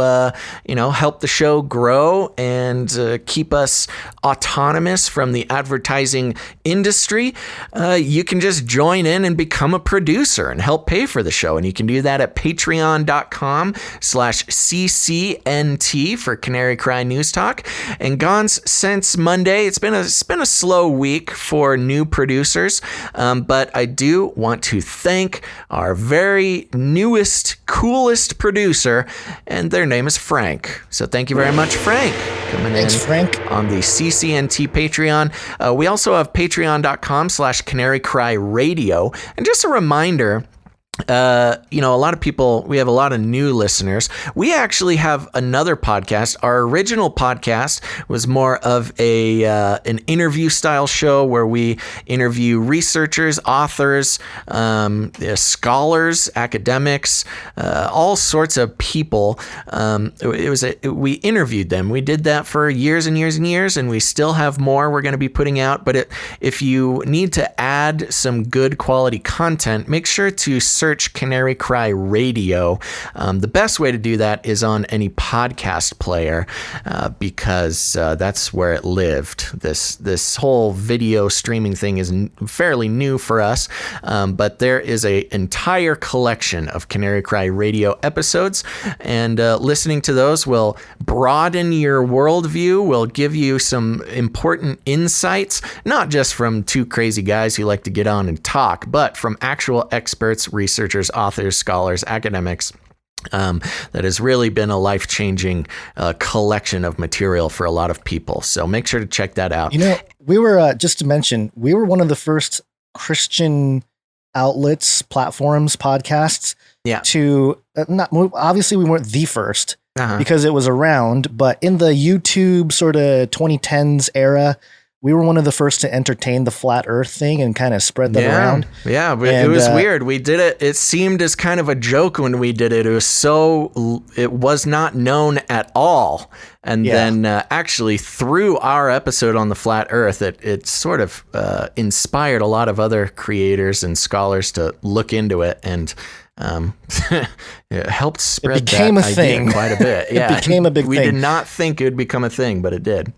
help the show grow and keep us autonomous from the advertising industry, you can just join in and become a producer and help pay for the show. And you can do that at patreon.com/CCNT for Canary Cry News Talk. And Gons, since Monday, it's been a slow week for new producers, but I do want to thank our very newest, coolest producer, and their name is Frank. So thank you very much, Frank, coming in Frank. On the CCNT Patreon. We also have patreon.com/Canary Cry Radio. And just a reminder, a lot of people, we have a lot of new listeners. We actually have another podcast. Our original podcast was more of an interview style show where we interview researchers, authors, scholars, academics, all sorts of people. We interviewed them. We did that for years and years and years, and we still have more we're going to be putting out. But if you need to add some good quality content, make sure to search Canary Cry Radio. The best way to do that is on any podcast player because that's where it lived. This whole video streaming thing is fairly new for us, but there is an entire collection of Canary Cry Radio episodes, and listening to those will broaden your worldview, will give you some important insights, not just from two crazy guys who like to get on and talk, but from actual experts, researchers, authors, scholars, academics. That has really been a life-changing collection of material for a lot of people. So make sure to check that out. We were, just to mention, we were one of the first Christian outlets, platforms, podcasts to obviously we weren't the first because it was around, but in the YouTube sort of 2010s era, we were one of the first to entertain the flat earth thing and kind of spread that around. Yeah, it was weird. We did it. It seemed as kind of a joke when we did it. It was not known at all. And then actually through our episode on the flat earth, it sort of inspired a lot of other creators and scholars to look into it, and it helped spread that idea quite a bit. Yeah, it became a big thing. We did not think it would become a thing, but it did.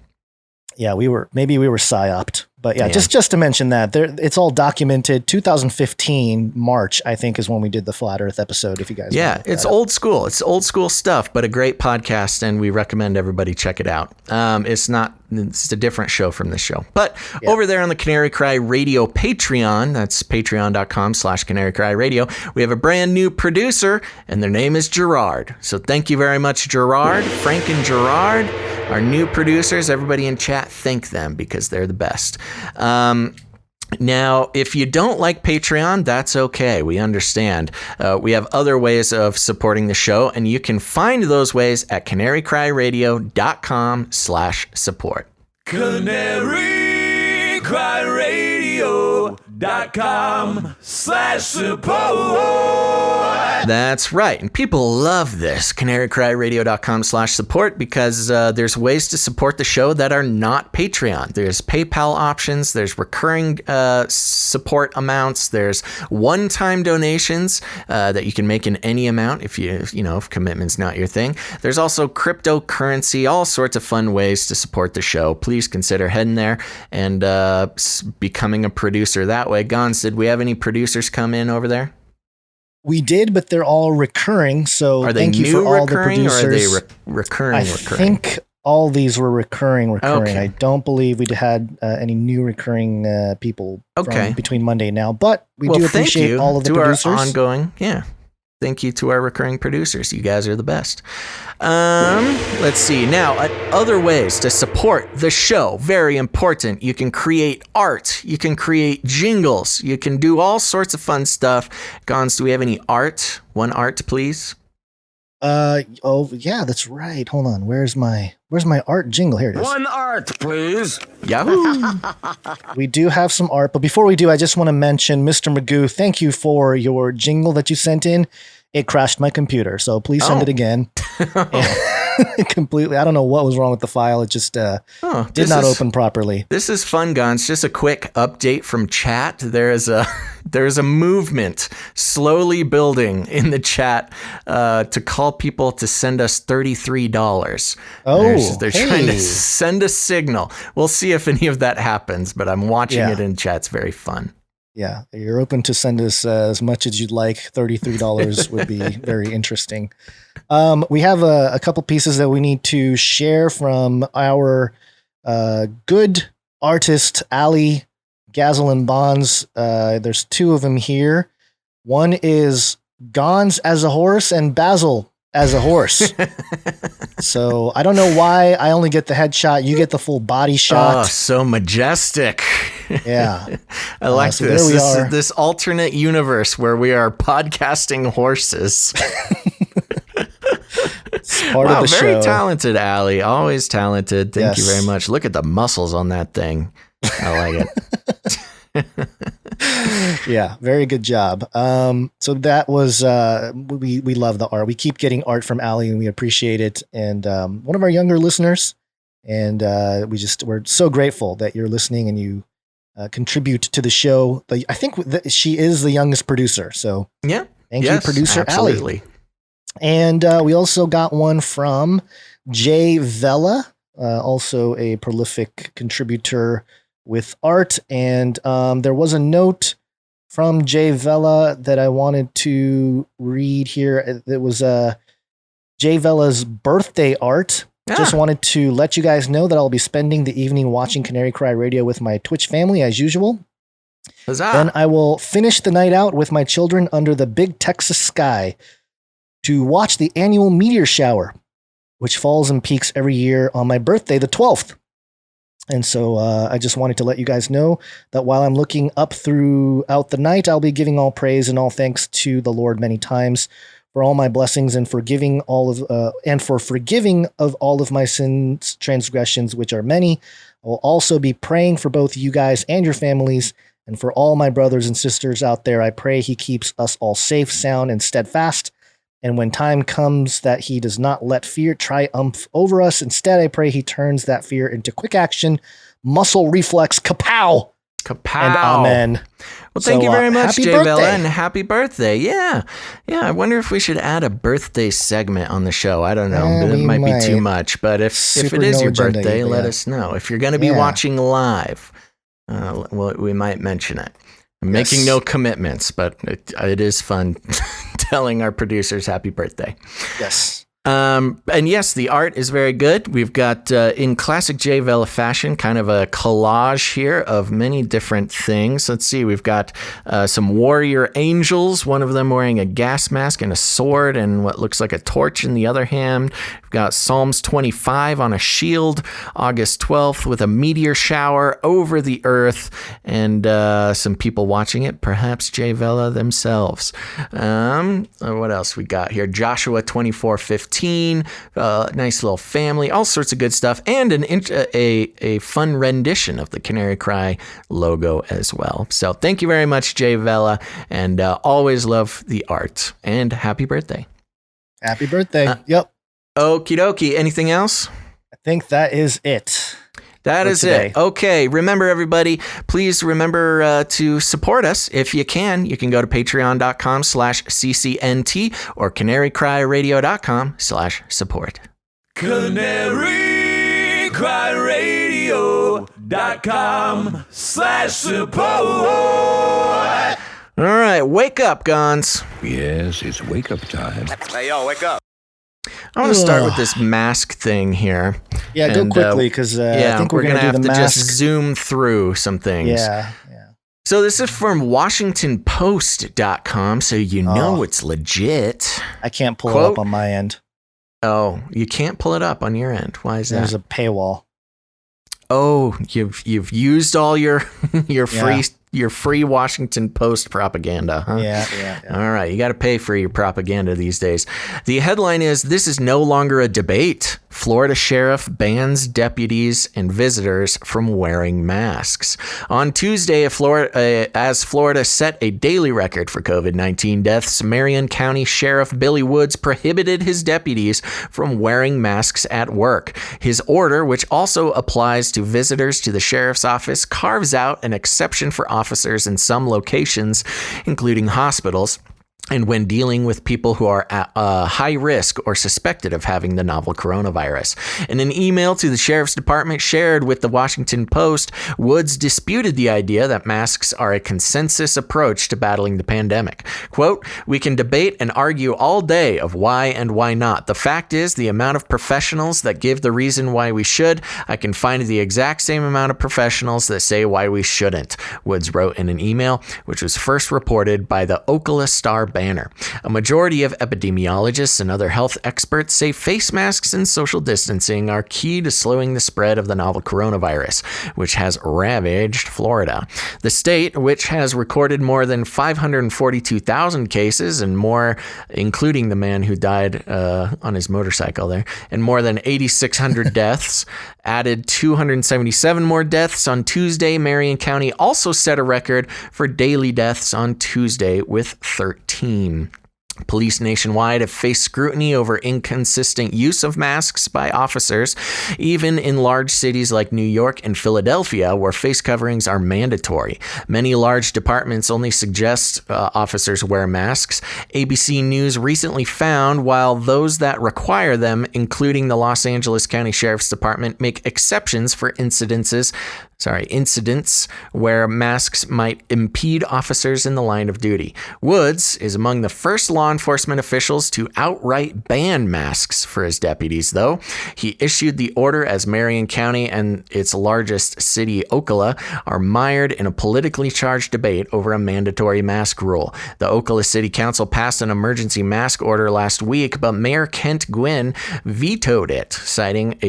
Yeah, we were psyoped, but just to mention that it's all documented. 2015 March, I think, is when we did the flat Earth episode. If you guys, it's old school. It's old school stuff, but a great podcast, and we recommend everybody check it out. It's a different show from this show, but over there on the Canary Cry Radio Patreon, that's patreon.com/Canary Cry Radio. We have a brand new producer, and their name is Gerard. So thank you very much, Gerard, Frank, and Gerard. Our new producers, everybody in chat, thank them because they're the best. Now, if you don't like Patreon, that's okay. We understand. We have other ways of supporting the show, and you can find those ways at canarycryradio.com/support. Canary Cry Radio. patreon.com/support. That's right. And people love this, canarycryradio.com/support, because there's ways to support the show that are not Patreon. There's PayPal options. There's recurring support amounts. There's one-time donations that you can make in any amount if if commitment's not your thing. There's also cryptocurrency, all sorts of fun ways to support the show. Please consider heading there and becoming a producer that way. Gons, did we have any producers come in over there? We did, but they're all recurring. So are they thank you for all the recurring, producers. or are they recurring? I think all these were recurring. Okay. I don't believe we had any new recurring people from between Monday and now, but we do appreciate all of the producers. Our ongoing, Thank you to our recurring producers. You guys are the best. Let's see. Now, other ways to support the show. Very important. You can create art. You can create jingles. You can do all sorts of fun stuff. Gons, do we have any art? One art, please. Oh yeah, that's right. Hold on. Where's my art jingle? Here it is. One art, please. Yahoo! We do have some art, but before we do, I just want to mention, Mr. Magoo, thank you for your jingle that you sent in. It crashed my computer, so please send it again. Completely. I don't know what was wrong with the file. It just did not open properly. This is fun, Gons. Just a quick update from chat. There is a movement slowly building in the chat to call people to send us $33. They're trying to send a signal. We'll see if any of that happens, but I'm watching it in chat. It's very fun. Yeah, you're open to send us as much as you'd like. $33 would be very interesting. We have a couple pieces that we need to share from our good artist, Ali Gazillion Bonds. There's two of them here. One is Gons as a horse and Basil as a horse. So I don't know why I only get the headshot. You get the full body shot. Oh, so majestic. Yeah. I like this. This alternate universe where we are podcasting horses. It's part of the show. Very talented, Ali. Always talented. Thank you very much. Look at the muscles on that thing. I like it. Yeah, very good job. So that was we love the art. We keep getting art from Ali, and we appreciate it. And one of our younger listeners, and we're so grateful that you're listening and you contribute to the show. I think she is the youngest producer. So thank you, producer Ali. And we also got one from Jay Vella, also a prolific contributor with art. And there was a note from Jay Vella that I wanted to read here. It was Jay Vella's birthday art. Just wanted to let you guys know that I'll be spending the evening watching Canary Cry Radio with my Twitch family as usual. Huzzah. Then I will finish the night out with my children under the big Texas sky to watch the annual meteor shower, which falls and peaks every year on my birthday, the 12th. And so I just wanted to let you guys know that while I'm looking up throughout the night, I'll be giving all praise and all thanks to the Lord many times for all my blessings and forgiving all of all of my sins, transgressions, which are many. I will also be praying for both you guys and your families, and for all my brothers and sisters out there. I pray He keeps us all safe, sound, and steadfast. And when time comes that He does not let fear triumph over us, instead I pray He turns that fear into quick action, muscle reflex, kapow! Kapow. And amen. Well, thank you very much, Jay birthday. Vella, and happy birthday. Yeah. I wonder if we should add a birthday segment on the show. I don't know. It might be too much, but if it is your birthday, let us know. If you're going to be watching live, we might mention it. I'm making no commitments, but it is fun telling our producers happy birthday. Yes. And yes, the art is very good. We've got, in classic Jay Vella fashion, kind of a collage here of many different things. Let's see. We've got some warrior angels, one of them wearing a gas mask and a sword and what looks like a torch in the other hand. We've got Psalms 25 on a shield, August 12th with a meteor shower over the earth, and some people watching it, perhaps Jay Vella themselves. What else we got here? Joshua 24:15. 15, nice little family, all sorts of good stuff, and a fun rendition of the Canary Cry logo as well. So thank you very much, Jay Vela, and always love the art. And happy birthday. Happy birthday. Yep. Okie dokie. Anything else? I think that is it. That is it. Okay. Remember, everybody, please remember to support us. If you can go to patreon.com/CCNT or canarycryradio.com/support. canarycryradio.com/support. All right. Wake up, Gons. Yes, it's wake up time. Hey, yo, wake up. I want to start with this mask thing here. Yeah, go quickly because I think we're going to have do the to mask. just zoom through some things. Yeah. So this is from WashingtonPost.com, so you know it's legit. I can't pull it up on my end. Oh, you can't pull it up on your end. Why is that? There's a paywall. Oh, you've used all your free Washington Post propaganda, huh? Yeah. All right, you got to pay for your propaganda these days. The headline is, "This is no longer a debate. Florida sheriff bans deputies and visitors from wearing masks." On Tuesday, as Florida set a daily record for COVID-19 deaths, Marion County Sheriff Billy Woods prohibited his deputies from wearing masks at work. His order, which also applies to visitors to the sheriff's office, carves out an exception for officers in some locations, including hospitals, and when dealing with people who are at high risk or suspected of having the novel coronavirus. In an email to the sheriff's department shared with the Washington Post, Woods disputed the idea that masks are a consensus approach to battling the pandemic. Quote, "We can debate and argue all day of why and why not. The fact is, the amount of professionals that give the reason why we should, I can find the exact same amount of professionals that say why we shouldn't," Woods wrote in an email, which was first reported by the Ocala Star-Banner. A majority of epidemiologists and other health experts say face masks and social distancing are key to slowing the spread of the novel coronavirus, which has ravaged Florida. The state, which has recorded more than 542,000 cases and more, including the man who died on his motorcycle there, and more than 8,600 deaths, added 277 more deaths on Tuesday. Marion County also set a record for daily deaths on Tuesday with 13. Police nationwide have faced scrutiny over inconsistent use of masks by officers, even in large cities like New York and Philadelphia, where face coverings are mandatory. Many large departments only suggest officers wear masks. ABC News recently found while those that require them, including the Los Angeles County Sheriff's Department, make exceptions for incidents where masks might impede officers in the line of duty. Woods is among the first law enforcement officials to outright ban masks for his deputies, though. He issued the order as Marion County and its largest city, Ocala, are mired in a politically charged debate over a mandatory mask rule. The Ocala City Council passed an emergency mask order last week, but Mayor Kent Gwynn vetoed it, citing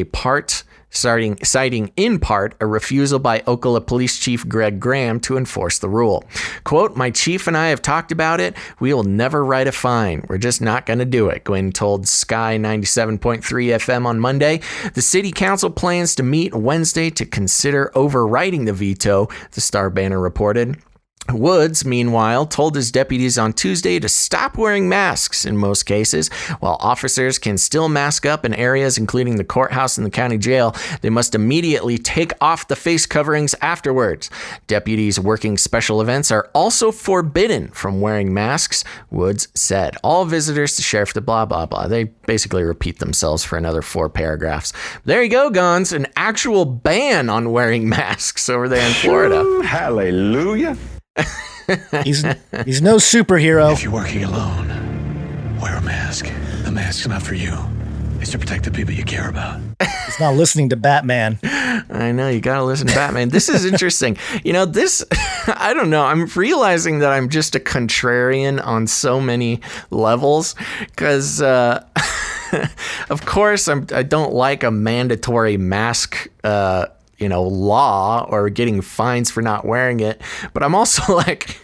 in part a refusal by Ocala Police Chief Greg Graham to enforce the rule. Quote, "My chief and I have talked about it. We will never write a fine. We're just not going to do it," Gwynn told Sky 97.3 FM on Monday. The city council plans to meet Wednesday to consider overriding the veto, the Star-Banner reported. Woods, meanwhile, told his deputies on Tuesday to stop wearing masks in most cases. While officers can still mask up in areas including the courthouse and the county jail, they must immediately take off the face coverings afterwards. Deputies working special events are also forbidden from wearing masks, Woods said. All visitors to sheriff the blah, blah, blah. They basically repeat themselves for another 4 paragraphs. There you go, Gons. An actual ban on wearing masks over there in Florida. Hallelujah. He's no superhero. If you're working alone, wear a mask. The mask's not for you. It's to protect the people you care about. He's not listening to Batman. I know, you gotta listen to Batman. This is interesting. I don't know. I'm realizing that I'm just a contrarian on so many levels because, of course, I don't like a mandatory mask law or getting fines for not wearing it. But I'm also like,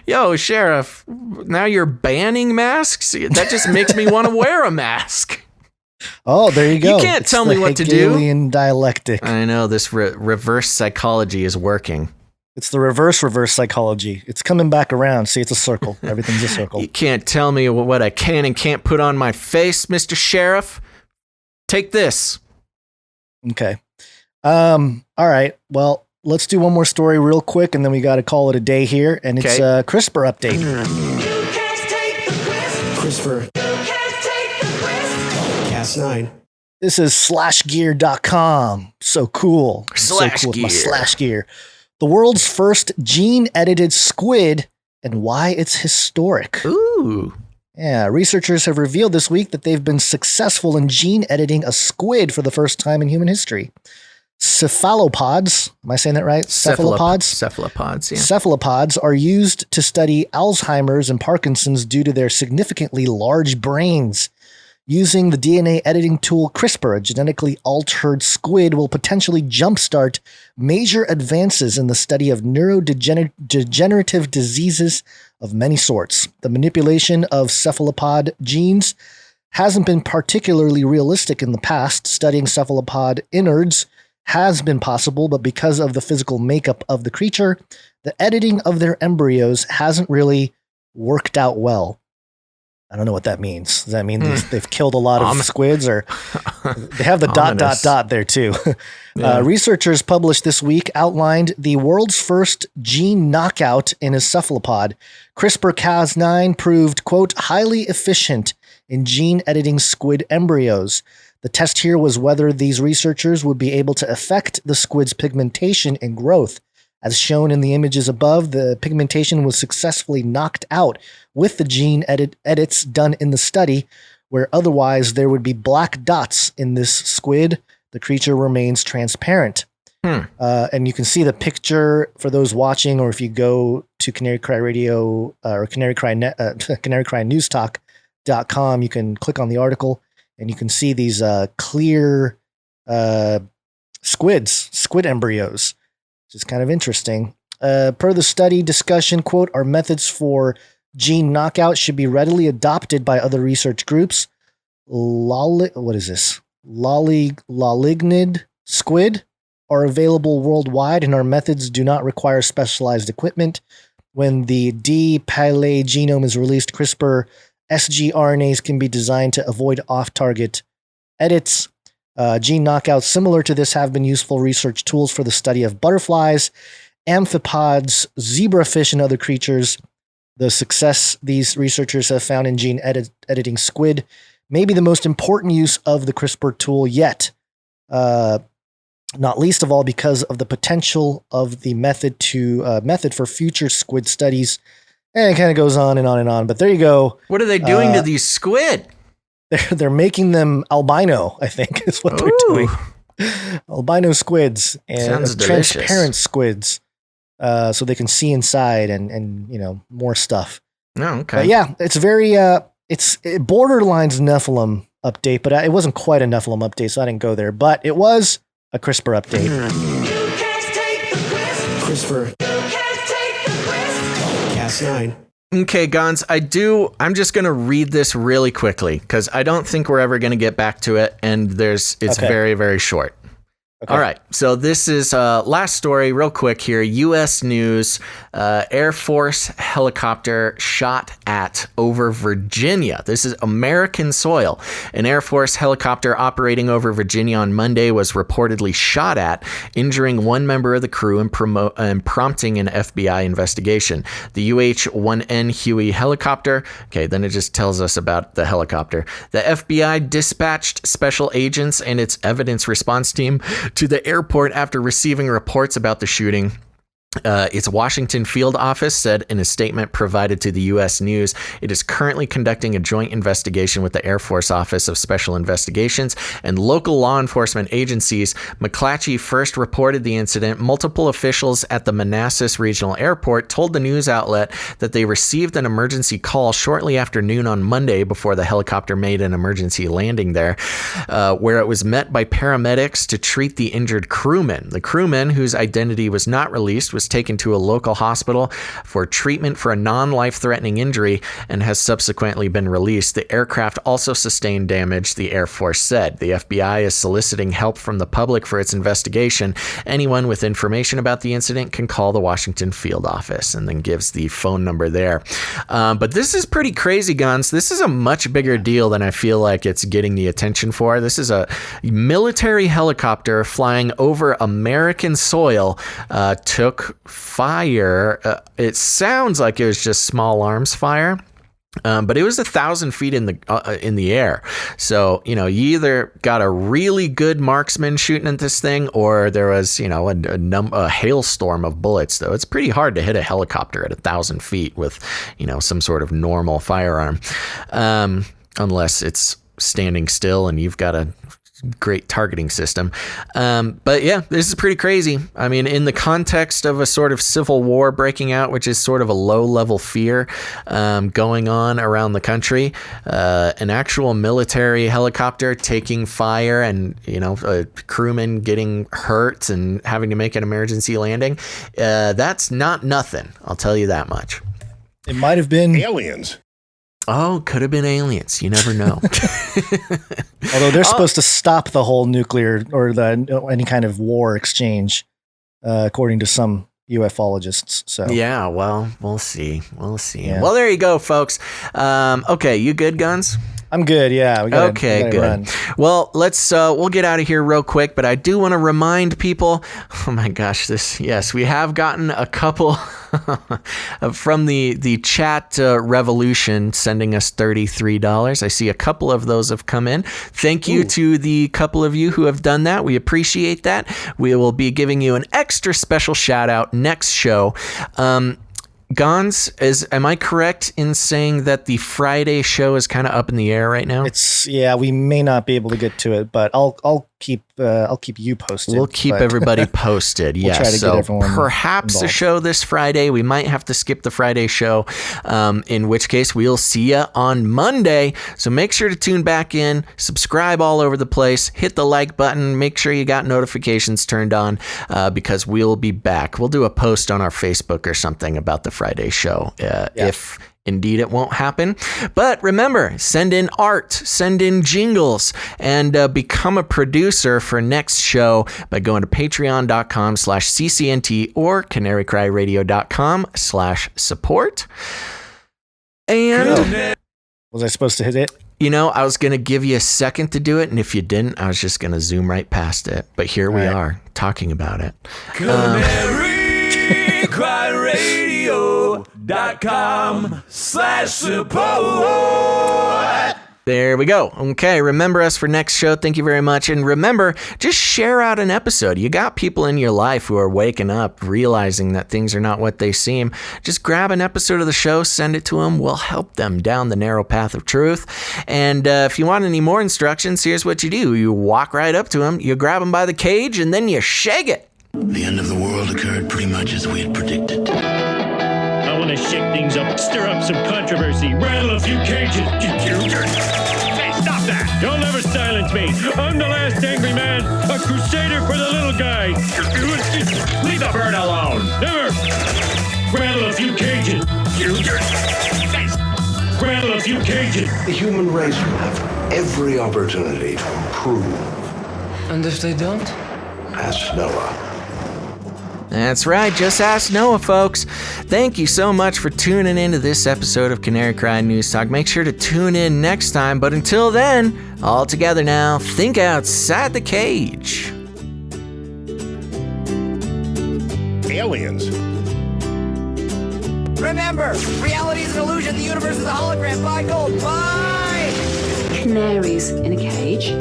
yo, Sheriff, now you're banning masks? That just makes me want to wear a mask. Oh, there you go. You can't tell me what to do. Hegelian dialectic. I know this reverse psychology is working. It's the reverse psychology. It's coming back around. See, it's a circle. Everything's a circle. You can't tell me what I can and can't put on my face, Mr. Sheriff. Take this. Okay. All right. Well, let's do one more story real quick, and then we got to call it a day here. And it's a CRISPR update. CRISPR. Cas9. This is slashgear.com. So cool. Slash Gear. My Gear. Gear. The world's first gene-edited squid and why it's historic. Ooh. Yeah, researchers have revealed this week that they've been successful in gene editing a squid for the first time in human history. Cephalopods, am I saying that right? Cephalopods? Cephalopods, yeah. Cephalopods are used to study Alzheimer's and Parkinson's due to their significantly large brains. Using the DNA editing tool CRISPR, a genetically altered squid will potentially jumpstart major advances in the study of neurodegenerative diseases of many sorts. The manipulation of cephalopod genes hasn't been particularly realistic in the past. Studying cephalopod innards has been possible, but because of the physical makeup of the creature, the editing of their embryos hasn't really worked out well. I don't know what that means. Does that mean they've killed a lot of squids, or they have the ... there too? Yeah. Researchers published this week outlined the world's first gene knockout in a cephalopod. CRISPR-Cas9 proved, quote, highly efficient in gene editing squid embryos. The test here was whether these researchers would be able to affect the squid's pigmentation and growth. As shown in the images above, the pigmentation was successfully knocked out with the gene edits done in the study, where otherwise there would be black dots in this squid. The creature remains transparent. And you can see the picture for those watching, or if you go to Canary Cry Radio or Canary Cry Newstalk.com, you can click on the article and you can see these clear squid embryos. Is kind of interesting. Per the study discussion, quote, our methods for gene knockout should be readily adopted by other research groups. Lolignid squid are available worldwide, and our methods do not require specialized equipment. When the D-Palais genome is released, CRISPR sgRNAs can be designed to avoid off-target edits. Gene knockouts similar to this have been useful research tools for the study of butterflies, amphipods, zebrafish, and other creatures. The success these researchers have found in gene editing squid may be the most important use of the CRISPR tool yet, not least of all because of the potential of the method for future squid studies. And it kind of goes on and on and on. But there you go. What are they doing to these squid? They're making them albino, I think, is what they're doing. Albino squids and transparent squids, so they can see inside and more stuff. Oh, okay. But yeah, it's very it's borderlines Nephilim update, but it wasn't quite a Nephilim update, so I didn't go there. But it was a CRISPR update. CRISPR. Cas9. Okay, Gons, I'm just going to read this really quickly because I don't think we're ever going to get back to it, and it's very, very short. Okay. All right, so this is last story, real quick here. U.S. News, Air Force helicopter shot at over Virginia. This is American soil. An Air Force helicopter operating over Virginia on Monday was reportedly shot at, injuring one member of the crew and prompting an FBI investigation. The UH-1N Huey helicopter, okay, then it just tells us about the helicopter. The FBI dispatched special agents and its evidence response team to the airport after receiving reports about the shooting. Its Washington field office said in a statement provided to the U.S. News, it is currently conducting a joint investigation with the Air Force Office of Special Investigations and local law enforcement agencies. McClatchy first reported the incident. Multiple officials at the Manassas Regional Airport told the news outlet that they received an emergency call shortly after noon on Monday before the helicopter made an emergency landing there, where it was met by paramedics to treat the injured crewman. The crewman, whose identity was not released, was was taken to a local hospital for treatment for a non-life-threatening injury and has subsequently been released. The aircraft also sustained damage, the Air Force said. The FBI is soliciting help from the public for its investigation. Anyone with information about the incident can call the Washington field office, and then gives the phone number there. But this is pretty crazy, Guns. This is a much bigger deal than I feel like it's getting the attention for. This is a military helicopter flying over American soil, took fire. It sounds like it was just small arms fire. But it was 1,000 feet in the air. So, you either got a really good marksman shooting at this thing, or there was, a hailstorm of bullets, though. It's pretty hard to hit a helicopter at 1,000 feet with, some sort of normal firearm. Unless it's standing still and you've got a great targeting system. But yeah, this is pretty crazy. I mean, in the context of a sort of civil war breaking out, which is sort of a low level fear going on around the country, an actual military helicopter taking fire and, a crewman getting hurt and having to make an emergency landing. That's not nothing. I'll tell you that much. It might have been aliens. Oh, could have been aliens. You never know. Although they're supposed to stop the whole nuclear or any kind of war exchange, according to some ufologists. So yeah, well, we'll see. Yeah. Well, there you go, folks. Okay, you good, Guns? I'm good. Yeah. We gotta good. Run. Well, we'll get out of here real quick, but I do want to remind people, oh my gosh, we have gotten a couple from the chat revolution sending us $33. I see a couple of those have come in. Thank you to the couple of you who have done that. We appreciate that. We will be giving you an extra special shout out next show. Gons, am I correct in saying that the Friday show is kind of up in the air right now? We may not be able to get to it, but I'll keep you posted. We'll keep everybody posted. We'll try to get everyone perhaps involved. a show this Friday. We might have to skip the Friday show, in which case we'll see you on Monday. So make sure to tune back in, subscribe all over the place, hit the like button, make sure you got notifications turned on, because we'll be back. We'll do a post on our Facebook or something about the Friday show, if indeed it won't happen. But remember, send in art, send in jingles, and become a producer for next show by going to patreon.com/ccnt or canarycryradio.com/support. And was I supposed to hit it? I was going to give you a second to do it, and if you didn't, I was just going to zoom right past it. But here we are talking about it. canarycryradio.com/support. There we go. Okay, remember us for next show. Thank you very much. And remember, just share out an episode. You got people in your life who are waking up, realizing that things are not what they seem. Just grab an episode of the show, send it to them. We'll help them down the narrow path of truth. And if you want any more instructions, here's what you do. You walk right up to them, you grab them by the cage, and then you shake it. The end of the world occurred pretty much as we had predicted. I want to shake things up, stir up some controversy, rattle a few cages. Hey, stop that! You'll never silence me. I'm the last angry man, a crusader for the little guy. Leave the bird alone. Never. Rattle a few cages. Rattle a few cages. The human race will have every opportunity to improve. And if they don't? Ask Noah. That's right, just ask Noah, folks. Thank you so much for tuning into this episode of Canary Cry News Talk. Make sure to tune in next time, but until then, all together now, think outside the cage. Aliens. Remember, reality is an illusion, the universe is a hologram. Bye, gold, bye! Canaries in a cage.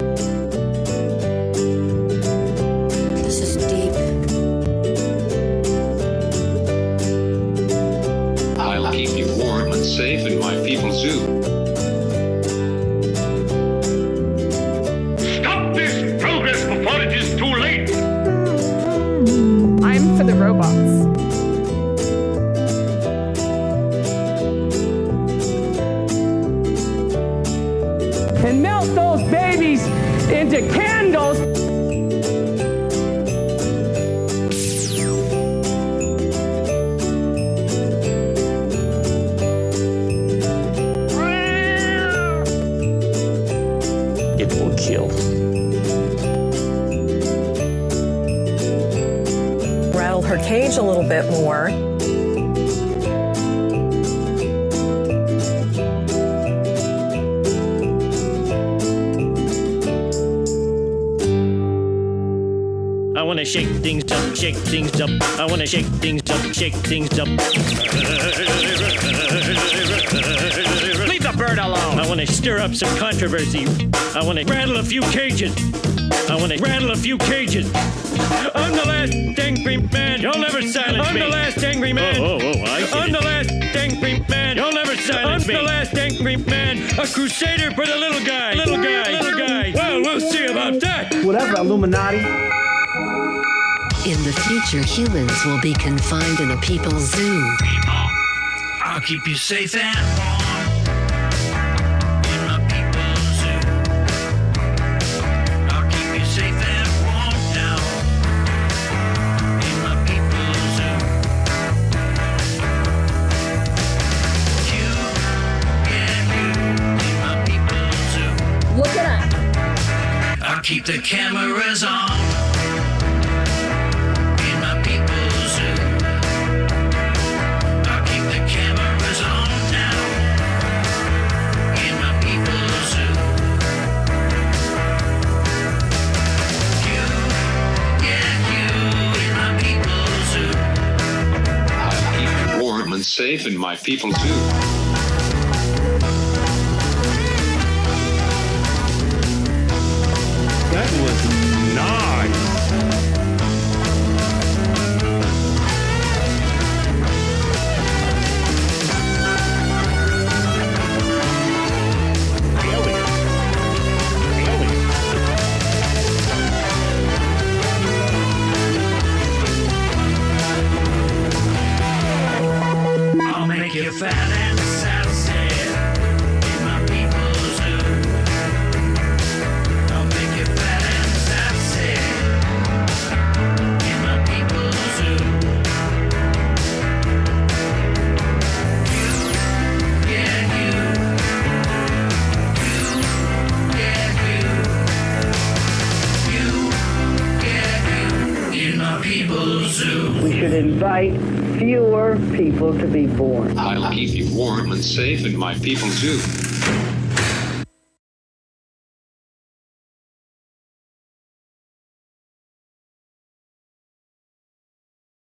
This is deep. I'll keep you warm and safe in my people's zoo. Stop this progress before it is too late! I'm for the robots. And melt those babies into candles. kill. Rattle her cage a little bit more. I want to shake things up, shake things up. I want to shake things up, shake things up. Leave the bird alone. I want to stir up some controversy. I want to rattle a few cages. I want to rattle a few cages. I'm the last angry man. You'll never silence me. I'm the last angry man. I'm the last angry man. You'll never silence me. I'm the last angry man. A crusader for the little guy. Little guy. Little guy. Well, we'll see about that. Whatever, Illuminati. In the future, humans will be confined in a people's zoo. People, I'll keep you safe and warm in my people's zoo. I'll keep you safe and warm now in my people's zoo. You and you in my people's zoo. Look it up. I'll keep the cameras on. Safe in my people too. That was nice. I'll make you fat and sassy in my people's zoo. I'll make you fat and sassy in my people's zoo. You, yeah, you. You, yeah, you. You, yeah, you. In my people's zoo. We should invite fewer people to be born. I'll keep you warm and safe in my people too.